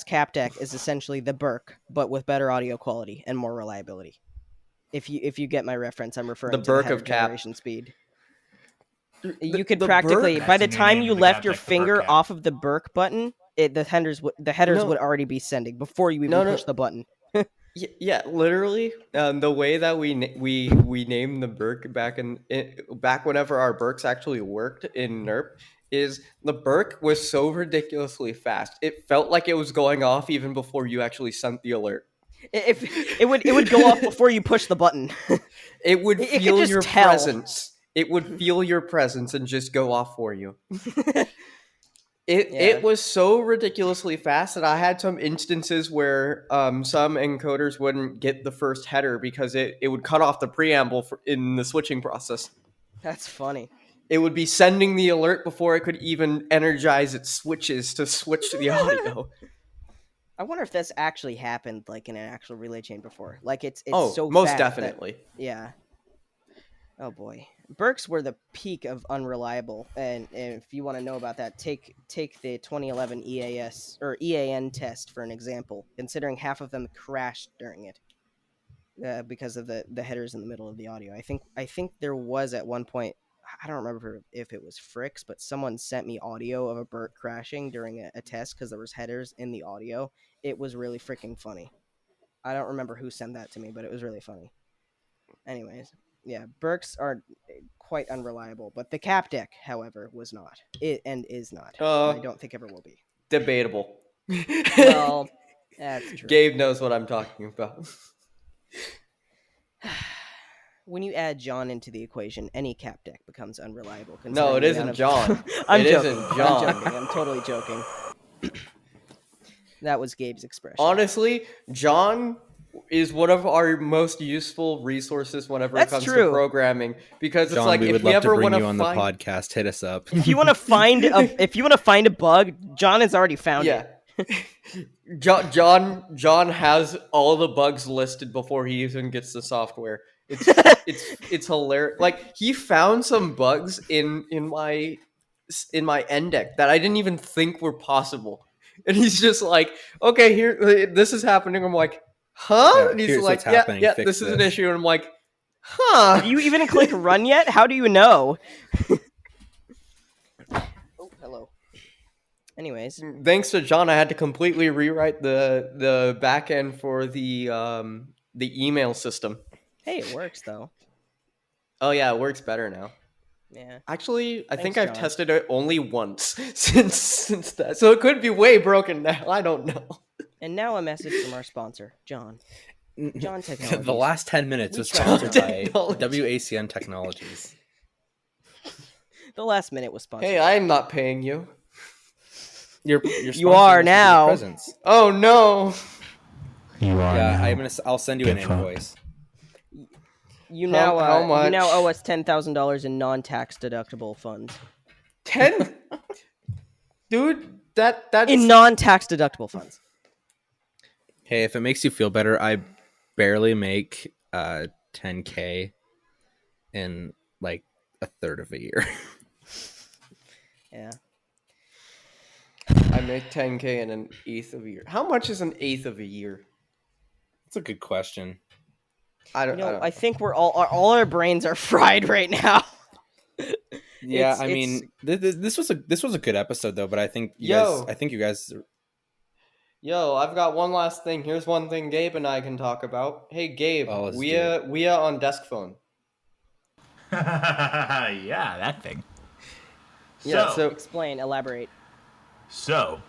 cap deck is essentially the Burke, but with better audio quality and more reliability. If you get my reference, I'm referring to the Burke of generation speed. You could practically, by the time you left your finger off of the Burke button, the headers would already be sending before you even push the button. Yeah, literally. The way that we named the Burke back whenever our Burks actually worked in NERP is the Burke was so ridiculously fast. It felt like it was going off even before you actually sent the alert. If it would go off before you push the button. It would feel your presence. It would feel your presence and just go off for you. It was so ridiculously fast that I had some instances where some encoders wouldn't get the first header because it would cut off the preamble in the switching process. That's funny. It would be sending the alert before it could even energize its switches to switch to the audio. I wonder if this actually happened, like in an actual relay chain before. Like it's so most fast definitely. Yeah. Oh boy, Burks were the peak of unreliable, and if you want to know about that, take the 2011 EAS or EAN test for an example. Considering half of them crashed during it because of the headers in the middle of the audio. I think there was at one point. I don't remember if it was Fricks, but someone sent me audio of a Burke crashing during a test because there was headers in the audio. It was really freaking funny. I don't remember who sent that to me, but it was really funny. Anyways, yeah, Burks are quite unreliable, but the cap deck, however, was not. And is not. I don't think ever will be. Debatable. Well, that's true. Gabe knows what I'm talking about. When you add John into the equation, any cap deck becomes unreliable. No, it isn't John. I'm joking. I'm totally joking. That was Gabe's expression. Honestly, John is one of our most useful resources whenever it comes to programming, because it's John, like if we ever want to you on the podcast, hit us up. If you want to find a bug, John has already found it. John has all the bugs listed before he even gets the software. It's hilarious. Like, he found some bugs in my end deck that I didn't even think were possible, and he's just like, okay, here, this is happening. I'm like, huh? Yeah, and he's like, yeah, this is an issue, and I'm like, huh? Do you even click run yet? How do you know? Oh, hello. Anyways, thanks to John, I had to completely rewrite the back end for the email system. Hey, it works though. Oh yeah, it works better now. Yeah. Actually, I think I've tested it only once since that, so it could be way broken now. I don't know. And now a message from our sponsor, John. John Technologies. The last 10 minutes was sponsored by WACN Technologies. The last minute was sponsored. Hey, I'm not paying you. You are now. Presents. Oh no. You are. Yeah, now. I'll send you an Info. invoice. You now How much? you now owe us $10,000 in non-tax deductible funds. 10? Dude, that's In non-tax deductible funds. Hey, if it makes you feel better, I barely make $10K in like a third of a year. Yeah. I make 10K in an eighth of a year. How much is an eighth of a year? That's a good question. I don't know. I think we're all our brains are fried right now. Yeah, I mean, this was a good episode though, but I think you guys. Yo, I've got one last thing. Here's one thing Gabe and I can talk about. Hey, Gabe, we are on desk phone. Yeah, that thing. Yeah, so explain, elaborate. So,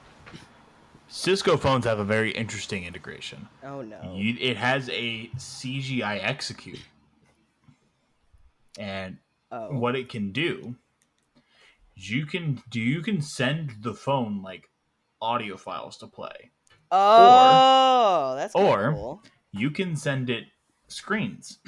Cisco phones have a very interesting integration. Oh no! It has a CGI execute, and what it can do, you can send the phone like audio files to play. Oh, that's cool. You can send it screens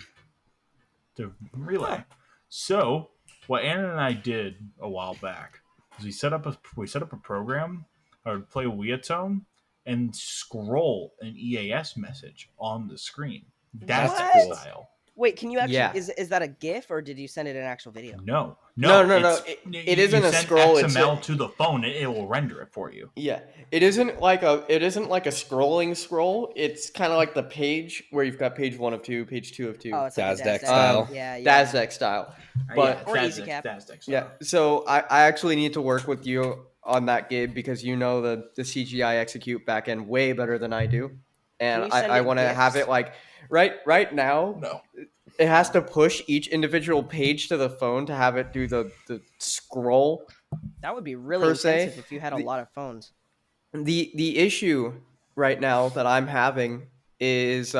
to relay. So, what Anna and I did a while back is we set up a program or play Weatone and scroll an EAS message on the screen. That's cool. Style. Wait, can you actually? Is that a GIF or did you send it an actual video? No. It isn't a scroll. XML to the phone. It will render it for you. Yeah, it isn't like a scrolling scroll. It's kind of like the page where you've got page 1 of 2, page 2 of 2. Oh, it's like DASDEC style. Yeah. DASDEC style. But or EasyCap. DASDEC style. Yeah. So I actually need to work with you on that, Gabe, because you know the CGI execute backend way better than I do, and I want to have it like right now. No. It has to push each individual page to the phone to have it do the scroll. That would be really intensive if you had a lot of phones. The issue right now that I'm having is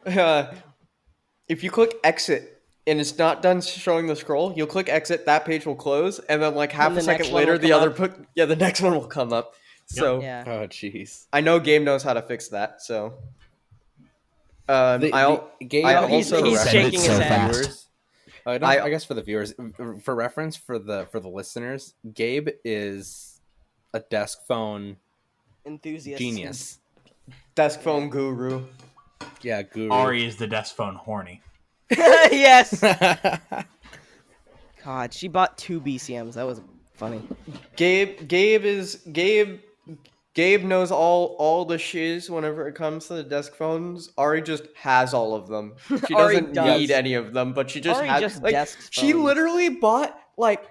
if you click exit and it's not done showing the scroll, you'll click exit, that page will close, and then like half a second later the next one will come up. So yeah. Oh jeez. I know Gabe knows how to fix that, so Gabe also he's shaking his head. I guess for the viewers, for reference for the listeners, Gabe is a desk phone enthusiast, genius, desk phone guru. Yeah, guru. Ari is the desk phone horny. Yes. God, she bought 2 BCMs. That was funny. Gabe knows all the shiz whenever it comes to the desk phones. Ari just has all of them. She doesn't need any of them, but she just has. Just like, she literally bought like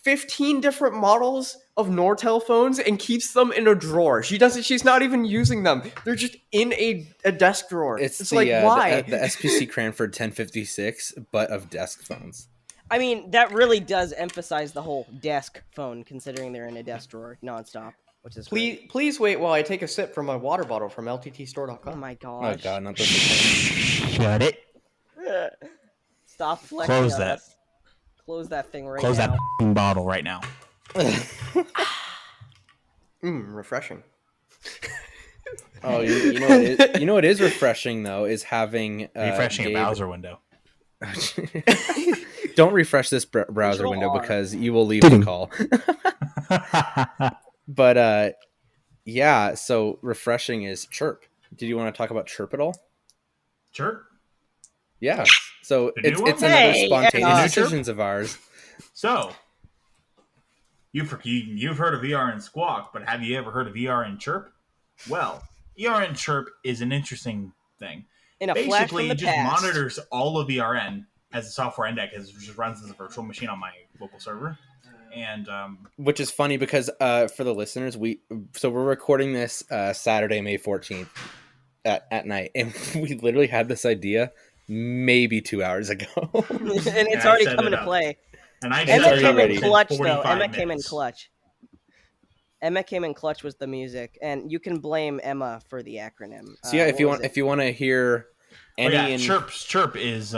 15 different models of Nortel phones and keeps them in a drawer. She's not even using them. They're just in a desk drawer. It's like, why? The SPC Cranford 1056, but of desk phones. I mean, that really does emphasize the whole desk phone, considering they're in a desk drawer nonstop. Which is please wait while I take a sip from my water bottle from lttstore.com. Oh my gosh. Oh god, not this. Shut it. Stop flexing. Close that. Close that thing right Close now. that bottle right now. Refreshing. Oh, you know what is refreshing though is having refreshing a browser window. Don't refresh this browser window because you will leave the call. But yeah, so refreshing is Chirp. Did you want to talk about Chirp at all? Chirp? Yeah. So it's another spontaneous decisions of ours. So you've heard of ERN Squawk, but have you ever heard of ERN Chirp? Well, ERN Chirp is an interesting thing. Basically, it just monitors all of ERN as a software index, as it just runs as a virtual machine on my local server. And which is funny because for the listeners, we're recording this Saturday, May 14th at night, and we literally had this idea maybe 2 hours ago, and it's already coming to play. And Emma came in clutch though. Emma came in clutch. Emma came in clutch with the music, and you can blame Emma for the acronym. So yeah, if you want to hear any Chirp is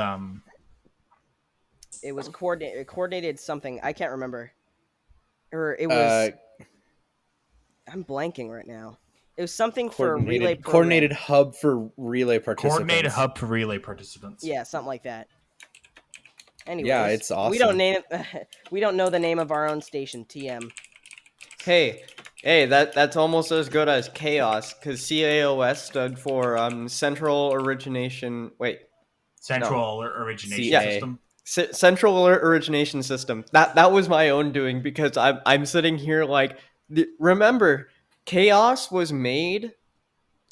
It was coordinated something. I can't remember. Or it was. I'm blanking right now. It was something for relay program. Coordinated hub for relay participants. Coordinated hub for relay participants. Yeah, something like that. Anyways, yeah, it's awesome. We don't name it. We don't know the name of our own station. TM. Hey, that's almost as good as chaos, because CAOS stood for Central Origination. Wait. Central Origination CA. System. Central Alert Origination System. That was my own doing, because I'm sitting here like, remember, chaos was made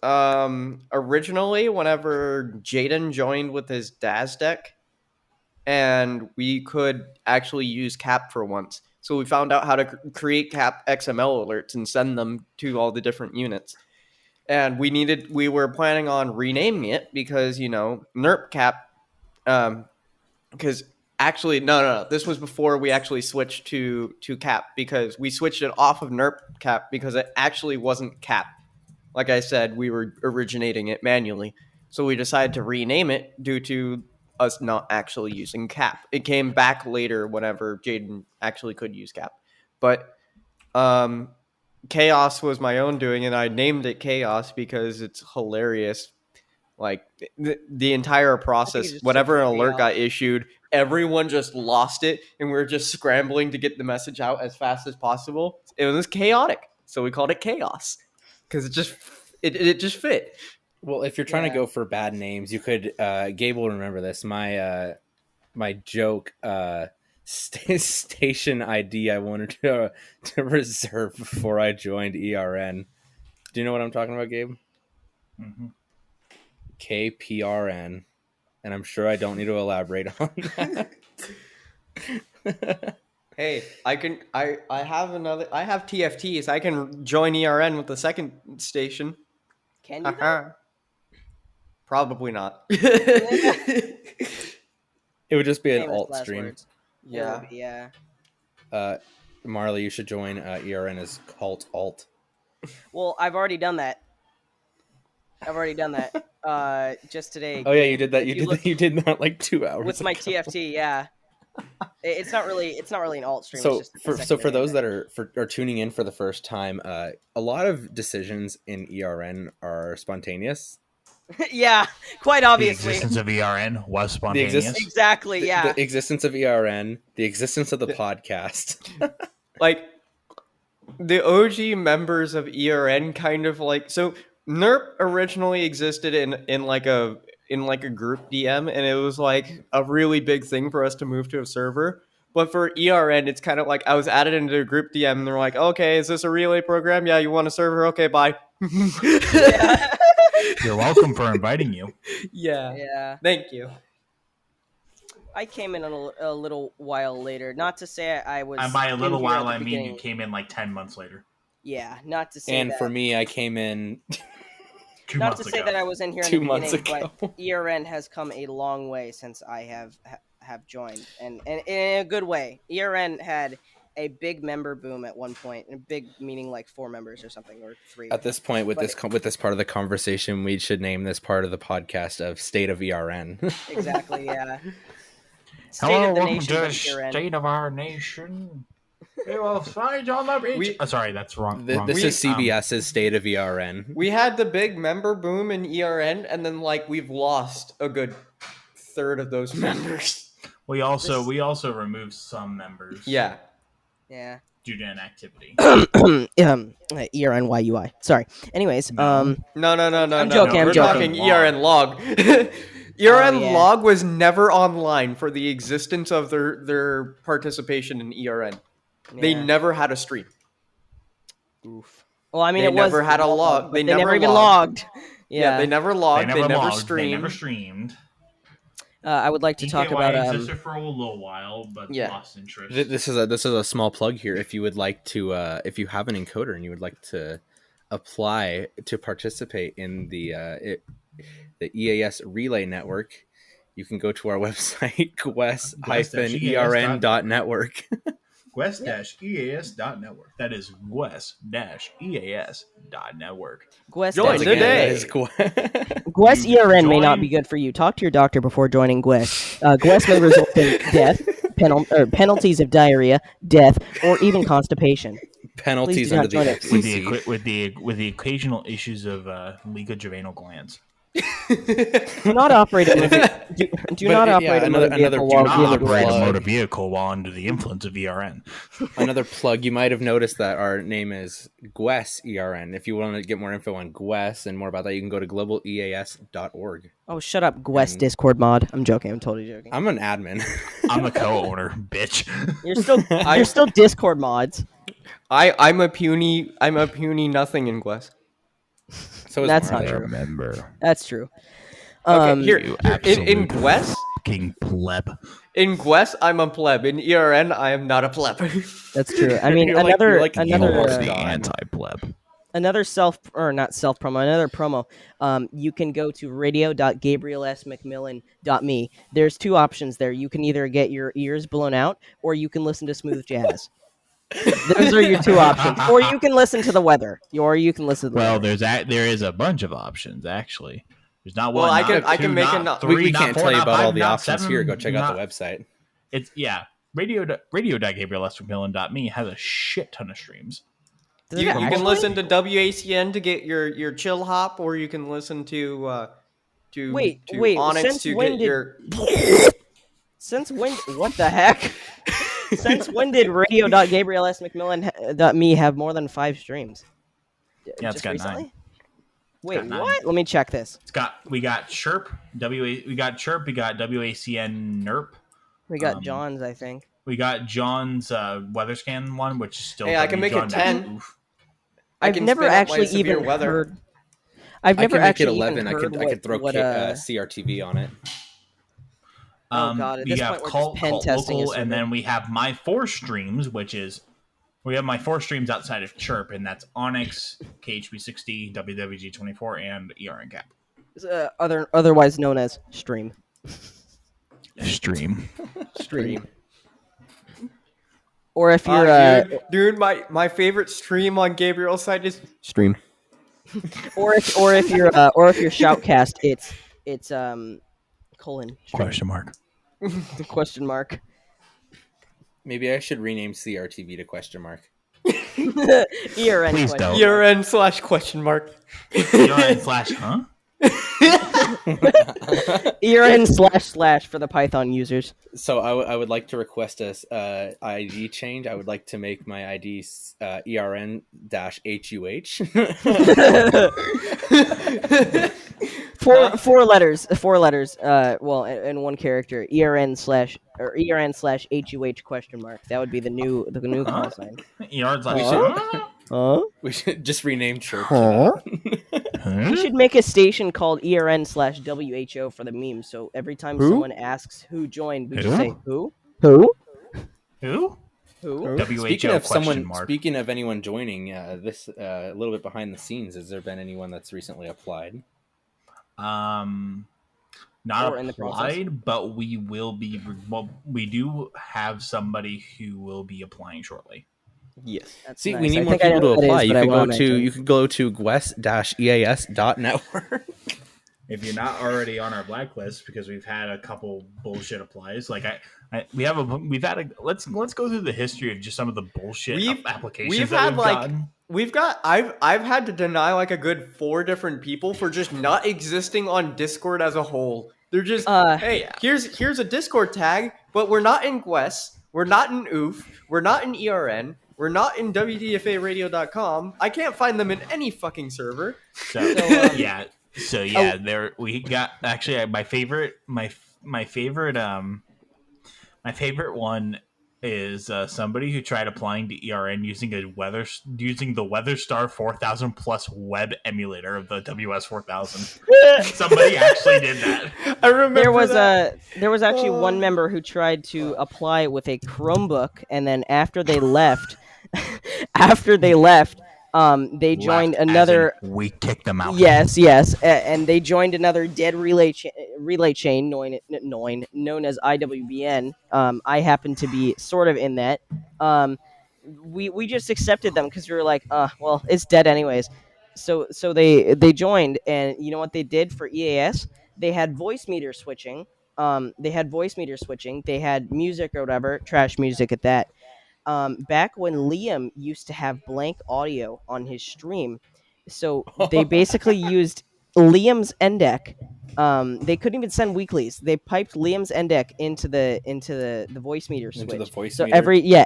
originally whenever Jaden joined with his DAS deck, and we could actually use CAP for once. So we found out how to create CAP XML alerts and send them to all the different units. And we were planning on renaming it because, NERP CAP, because actually, no, this was before we actually switched to CAP, because we switched it off of NERP CAP because it actually wasn't CAP. Like I said, we were originating it manually. So we decided to rename it due to us not actually using CAP. It came back later whenever Jaden actually could use CAP. But Chaos was my own doing, and I named it Chaos because it's hilarious. Like, the entire process, whenever an alert got issued, everyone just lost it, and we were just scrambling to get the message out as fast as possible. It was chaotic, so we called it Chaos, because it just fit. Well, if you're trying to go for bad names, you could. Gabe will remember this. My joke station ID I wanted to reserve before I joined ERN. Do you know what I'm talking about, Gabe? Mm-hmm. KPRN, and I'm sure I don't need to elaborate on that. Hey, I have TFTs. I can join ERN with the second station. Can you? Probably not. It would just be an Famous alt last stream. words. Yeah. Marley, you should join ERN as alt. Well, I've already done that. Just today. Oh yeah, you did that. You did that like 2 hours with my ago. TFT. Yeah. It's not really an alt stream. So it's just for those that are tuning in for the first time, a lot of decisions in ERN are spontaneous. Yeah, quite obviously. The existence of ERN was spontaneous. Exactly, yeah. The existence of ERN, the existence of the podcast. Like, the OG members of ERN kind of like, so NERP originally existed in like a group DM, and it was like a really big thing for us to move to a server. But for ERN, it's kind of like I was added into a group DM, and they're like, okay, is this a relay program? Yeah, you want a server? Okay, bye. Yeah. You're welcome for inviting you. Yeah. Thank you. I came in a little while later. Not to say I was. And by a little while, I mean beginning. you came in like 10 months later. Yeah, not to say. And that. for me, I came in. Not to say that I was in here in 2 the months beginning, ago. but ERN has come a long way since I have joined, and in a good way. ERN had a big member boom at one point, and big meaning like 4 members or something, or 3. At this point, with this part of the conversation, we should name this part of the podcast of State of ERN. Exactly, yeah. Hello, welcome to the state of our nation. We will find on the beach. Sorry, that's wrong. This is CBS's State of ERN. We had the big member boom in ERN, and then like we've lost a good third of those members. We also removed some members. Yeah. Due to inactivity. ERN YUI. Sorry. Anyways, No. I'm I'm joking. We're talking ERN log. ERN log was never online for the existence of their participation in ERN. Yeah. They never had a stream. Oof. Well, I mean, they never had a log. They never even logged. Yeah, they never logged. They never logged. streamed. They never streamed. I would like to talk about existed for a little while, but lost interest. This is a small plug here. If you would like to, if you have an encoder and you would like to apply to participate in the EAS Relay Network, you can go to our website GWES-ERN.network. GWES-EAS.network. That is GWES-EAS.network. Join today. GWES-ERN may not be good for you. Talk to your doctor before joining GWES. GWES may result in death. penalties of diarrhea, death, or even constipation. Penalties do not under the join it. FCC. with the occasional issues of legal juvenile glands. Do not operate a motor vehicle while Operate a plug. motor vehicle while under the influence of ERN. Another plug, you might have noticed that our name is GWES-ERN. If you want to get more info on GWES and more about that, you can go to globaleas.org. Oh, shut up, GWES Discord mod. I'm joking. I'm totally joking. I'm an admin. I'm a co-owner, bitch. You're still Discord mods. I'm a puny nothing in GWES. So is That's Marley. not true. Remember, That's true. Okay, here you in absolute GWES, fucking pleb. in GWES, I'm a pleb. In ERN, I am not a pleb. That's true. I mean, You're like You another are the anti-pleb. another promo. You can go to radio.gabrielsmcmillan.me. There's two options there. You can either get your ears blown out, or you can listen to smooth jazz. Those are your two options. Or you can listen to the weather. Or you can listen to the Well, weather. there is a bunch of options actually. There's not Well, one. I not can two, make not an- three, We not can't four, tell you not about five, all the not options seven, here. Go check out not- the website. It's radio.gabrielsmcmillan.me has a shit ton of streams. Does You it can actually? listen to WACN to get your chill hop, or you can listen to Wait, Onyx since to when get did- your. Since when? What the heck? Since when did radio.gabrielsmcmillan.me have more than 5 streams? Yeah, it's Just got recently? 9. Wait, got 9. what? Let me check this. We got Chirp, we got WACN NERP. We got John's, I think. We got John's weather scan one, which is still Hey, I can make it WJOHN. 10. Oof. I I've can never spin up my actually severe even weather. heard. I've I never can make it actually 11. even I heard could throw what, CRTV on it. Oh, God, at we this have point, we're just pen testing local, a and server. then we have my 4 streams, which is we have my 4 streams outside of Chirp, and that's Onyx, KHB60, WWG24, and ERN Cap. Otherwise known as stream. Stream. Stream. Or if you're dude, my favorite stream on Gabriel's site is stream. or if you're shoutcast, it's colon Question mark. question mark. Maybe I should rename CRTV to question mark. ERN Please question. don't. ERN/question mark. ERN/huh? ERN// for the Python users. So I would like to request a ID change. I would like to make my ID ERN-HUH. Four letters. Well, and one character. ERN/HUH question mark. That would be the new call sign. ERN/huh? We should just rename Chirp. We should make a station called ERN/WHO for the meme. So every time someone asks who joined, we just say who. Who? Speaking WHO of speaking of anyone joining, this a little bit behind the scenes. Has there been anyone that's recently applied? Not Or in the applied, but we will be. Well, we do have somebody who will be applying shortly. Yes. That's See, nice. we I need more think I know people to what that apply. is, You but I can go won't to mention. GWES-ERN.network. If you're not already on our blacklist, because we've had a couple bullshit applies, like we've had a let's go through the history of just some of the bullshit applications we've that had, we've like, gotten. I've had to deny like a good 4 different people for just not existing on Discord as a whole. They're just hey, here's a Discord tag, but we're not in GWES, we're not in OOF, we're not in ERN, we're not in WDFAradio.com. I can't find them in any fucking server. So there we got actually my favorite one is somebody who tried applying to ERN using the WeatherStar 4000 plus web emulator of the WS4000. Somebody actually did that. I remember there was actually one member who tried to apply with a Chromebook, and then after they left, they joined another. We kicked them out. Yes, and they joined another dead relay chain known as IWBN. I happen to be sort of in that. We just accepted them because we were like, well, it's dead anyways. So they joined, and you know what they did for EAS? They had voice meter switching, They had voice meter switching. They had music or whatever, trash music at that. Back when Liam used to have blank audio on his stream, so they basically used Liam's endec. They couldn't even send weeklies. They piped Liam's endec into the voice meter switch. Into the voice so meter?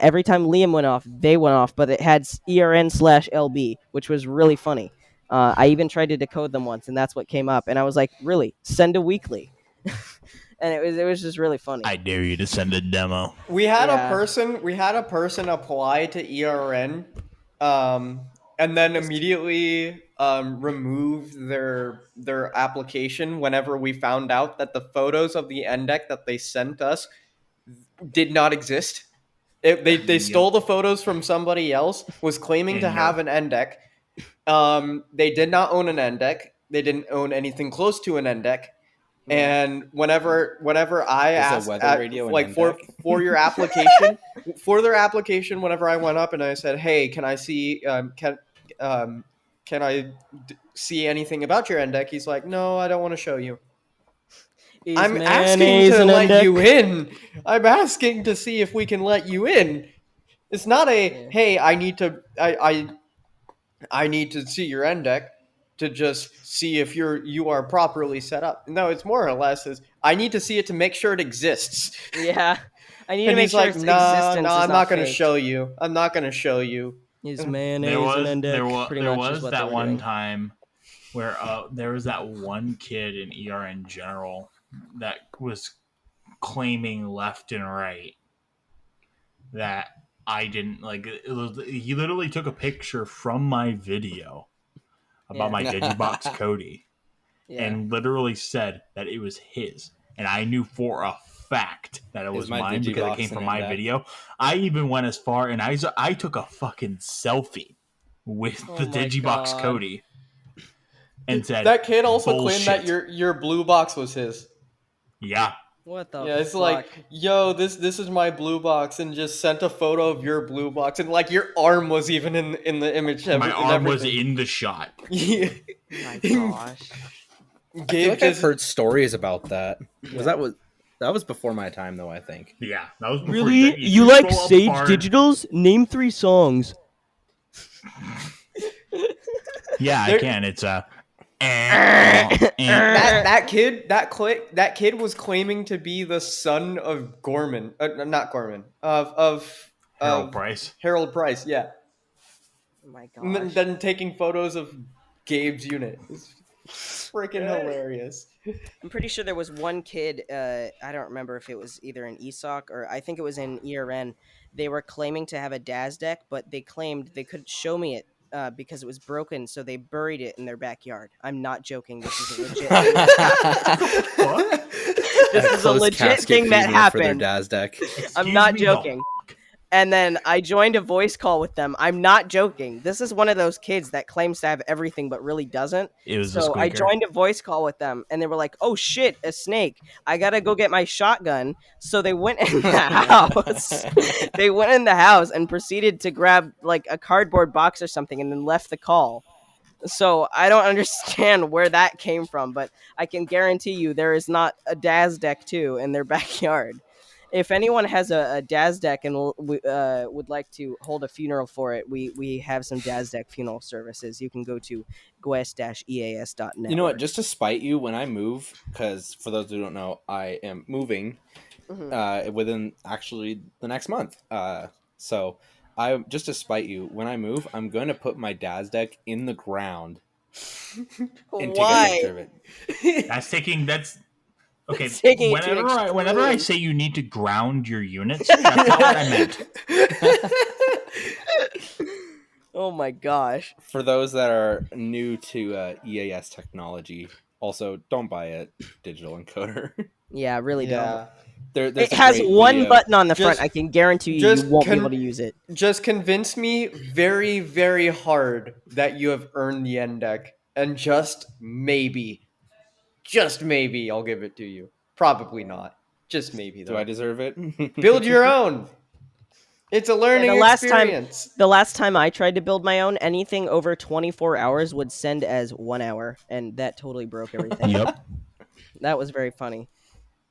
every time Liam went off, they went off, but it had ERN/LB, which was really funny. I even tried to decode them once, and that's what came up. And I was like, really, send a weekly. And it was just really funny. I dare you to send a demo. We had Yeah. a person apply to ERN, and then immediately remove their application whenever we found out that the photos of the endec that they sent us did not exist. They stole the photos from somebody else, was claiming to have an endec. They did not own an endec. They didn't own anything close to an endec. And whenever I asked for your application, for their application, whenever I went up and I said, "Hey, can I see see anything about your endec?" He's like, "No, I don't want to show you." I'm asking to let you in. I'm asking to see if we can let you in. It's not hey, I need to see your endec to just see if you are properly set up. No, it's more or less is I need to see it to make sure it exists. Yeah, I need And to make he's sure like, its no, existence I'm is not going to faked. show you. I'm not going to show you. Is mayonnaise There was and endec there was, pretty there much is was what that they were one doing. time where there was that one kid in ERN General that was claiming left and right that I didn't like. He literally took a picture from my video about my Digibox Cody and literally said that it was his, and I knew for a fact that it was mine because it came from my video. I even went as far and I took a fucking selfie with the Digibox Cody and said That kid also bullshit. claimed that your blue box was his. Yeah. What the Yeah, it's fuck? like, yo, this is my blue box, and just sent a photo of your blue box, and like your arm was even in the image. My arm was in the shot. Yeah. My gosh. I feel like I've heard stories about that. That was before my time, though. I think. Yeah, that was before Really? if You like scroll up Sage far- Digitals? Name 3 songs. Yeah, I can. It's that kid was claiming to be the son of Gorman, not Gorman, of Harold Price. Harold Price, yeah. Oh my And gosh. then taking photos of Gabe's unit. It's freaking hilarious. I'm pretty sure there was one kid, I don't remember if it was either in ESOC or I think it was in ERN. They were claiming to have a DAS deck, but they claimed they couldn't show me it because it was broken, so they buried it in their backyard. I'm not joking. This is a legit thing. This is a legit thing that happened. For their DAS deck. I'm not Excuse me, joking. And then I joined a voice call with them. I'm not joking. This is one of those kids that claims to have everything but really doesn't. It was a So I squeaker. joined a voice call with them, and they were like, "Oh shit, a snake! I gotta go get my shotgun." So they went in the house. They went in the house and proceeded to grab like a cardboard box or something, and then left the call. So I don't understand where that came from, but I can guarantee you there is not a DAS deck 2 in their backyard. If anyone has a DAS deck and would like to hold a funeral for it, we have some DAS deck funeral services. You can go to GWES-EAS.net. You know what? Just to spite you, when I move, because for those who don't know, I am moving within actually the next month. So I just to spite you, when I move, I'm going to put my DAS deck in the ground and take a picture of it. That's okay. Taking it to an Whenever I say you need to ground your units, that's not what I meant. Oh my gosh. For those that are new to EAS technology, also don't buy a digital encoder. Yeah, really don't. There's It a has great one video. button on the front. Just- I can guarantee you just won't be able to use it. Just convince me very, very hard that you have earned the end deck, and just maybe I'll give it to you. Probably not. Just maybe, though. Do I deserve it? Build your own. It's a learning experience. The last time I tried to build my own, anything over 24 hours would send as 1 hour, and that totally broke everything. Yep. That was very funny.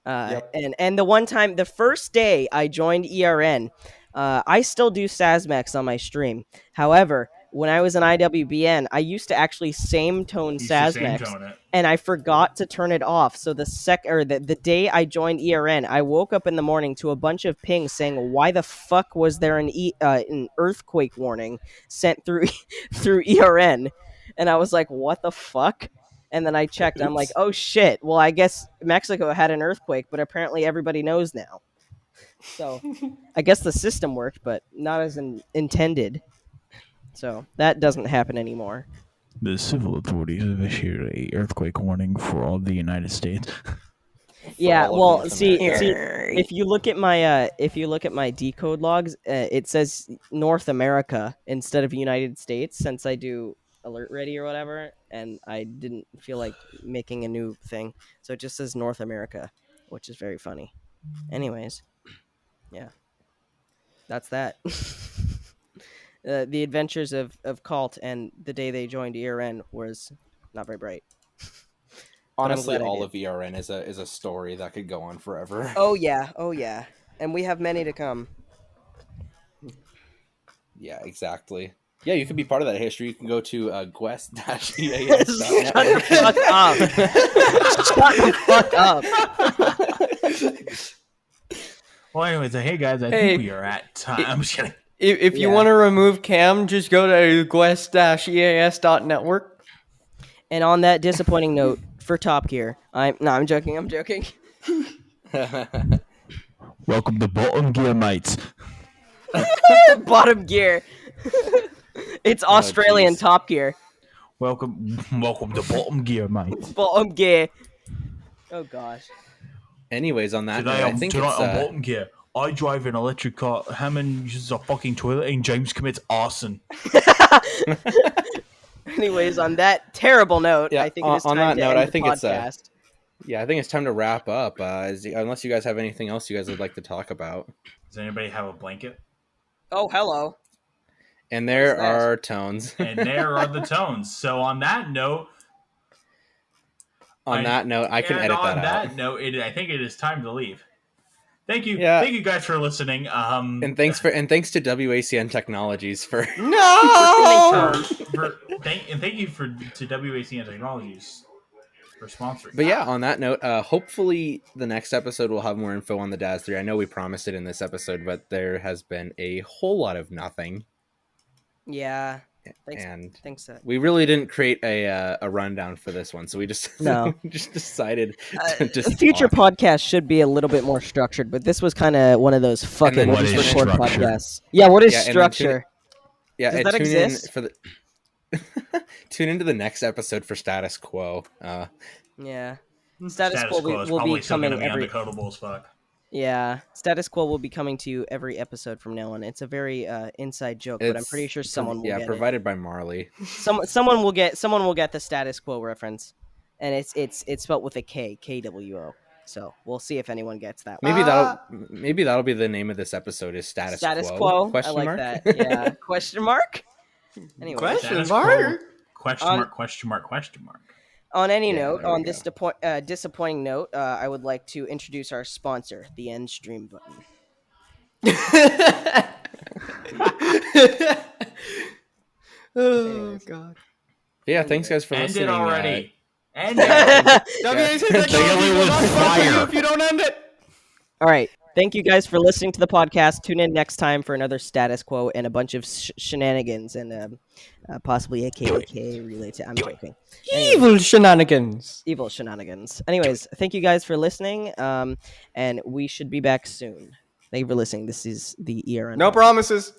Yep. And the first day I joined ERN, I still do SASMAX on my stream. However, when I was in IWBN, I used to actually same tone You should same SASMAX, tone it. and I forgot to turn it off. So the day I joined ERN, I woke up in the morning to a bunch of pings saying, "Why the fuck was there an earthquake warning sent through through ERN?" And I was like, "What the fuck?" And then I checked. I'm like, "Oh shit! Well, I guess Mexico had an earthquake, but apparently everybody knows now." So I guess the system worked, but not as intended. So that doesn't happen anymore. The civil authorities have issued a earthquake warning for all the United States. Yeah, all of well, North see, America. if you look at my decode logs, it says North America instead of United States, since I do Alert Ready or whatever, and I didn't feel like making a new thing, so it just says North America, which is very funny. Anyways, yeah, that's that. The adventures of Cult and the day they joined ERN was not very bright. Honestly, glad I all did. of ERN is a story that could go on forever. Oh yeah, and we have many to come. Yeah, exactly. Yeah, you could be part of that history. You can go to GWES-EAS.net. Shut the fuck up. Shut the fuck up. Well, anyways, hey guys, I Hey. think we are at time. I'm just kidding. If you Yeah. want to remove Cam, just go to GWES-EAS.network. And on that disappointing note, for Top Gear, I'm joking. Welcome to Bottom Gear, mates. Bottom Gear. It's Australian jeez. Top Gear. Welcome to Bottom Gear, mates. Bottom Gear. Oh gosh. Anyways, on that Today, note, I on think Bottom Gear, I drive an electric car. Hammond uses a fucking toilet, and James commits arson. Anyways, on that terrible note, Yeah, I think it is on time that to note, end I the think it's, podcast. I think it's time to wrap up. Unless you guys have anything else you guys would like to talk about. Does anybody have a blanket? Oh, hello. And there What is that? are tones. And there are the tones. So on that note, I can edit that out. On that note, I think it is time to leave. Thank you, Yeah. thank you guys for listening. And thanks to WACN Technologies for No! Thank you to WACN Technologies for sponsoring. But yeah, on that note, hopefully the next episode will have more info on the DAS 3. I know we promised it in this episode, but there has been a whole lot of nothing. Yeah. And Thanks. we really didn't create a rundown for this one, so we just No. just decided to just Future talk. podcasts should be a little bit more structured, but this was kind of one of those fucking then what just is record structure? podcasts. Yeah, what is Yeah, and then structure? Yeah, Does that tune exist? in for the tune into the next episode for Status Quo. Yeah. Status Quo is will probably be still coming going to be every. undecodable as fuck. Yeah, Status Quo will be coming to you every episode from now on. It's a very inside joke, but I'm pretty sure someone will get provided by Marley. it. Someone will get the Status Quo reference, and it's spelled with a K, KWO. So we'll see if anyone gets that. Maybe that'll be the name of this episode is Status Quo. I like that. Yeah. Question mark. Anyway. Question Status mark? Question mark. On any Yeah, note, there we on go. this disappointing note, I would like to introduce our sponsor, the end stream button. Oh, God. Yeah, thanks guys for End listening. it already. End it. WAC Technology Technology will not sponsor you if you don't end it. All right. Thank you guys for listening to the podcast. Tune in next time for another Status Quo and a bunch of shenanigans and possibly a KWK related. I'm joking. Anyways, Evil shenanigans. evil shenanigans. Anyways, thank you guys for listening, and we should be back soon. Thank you for listening. This is the ERN. No promises.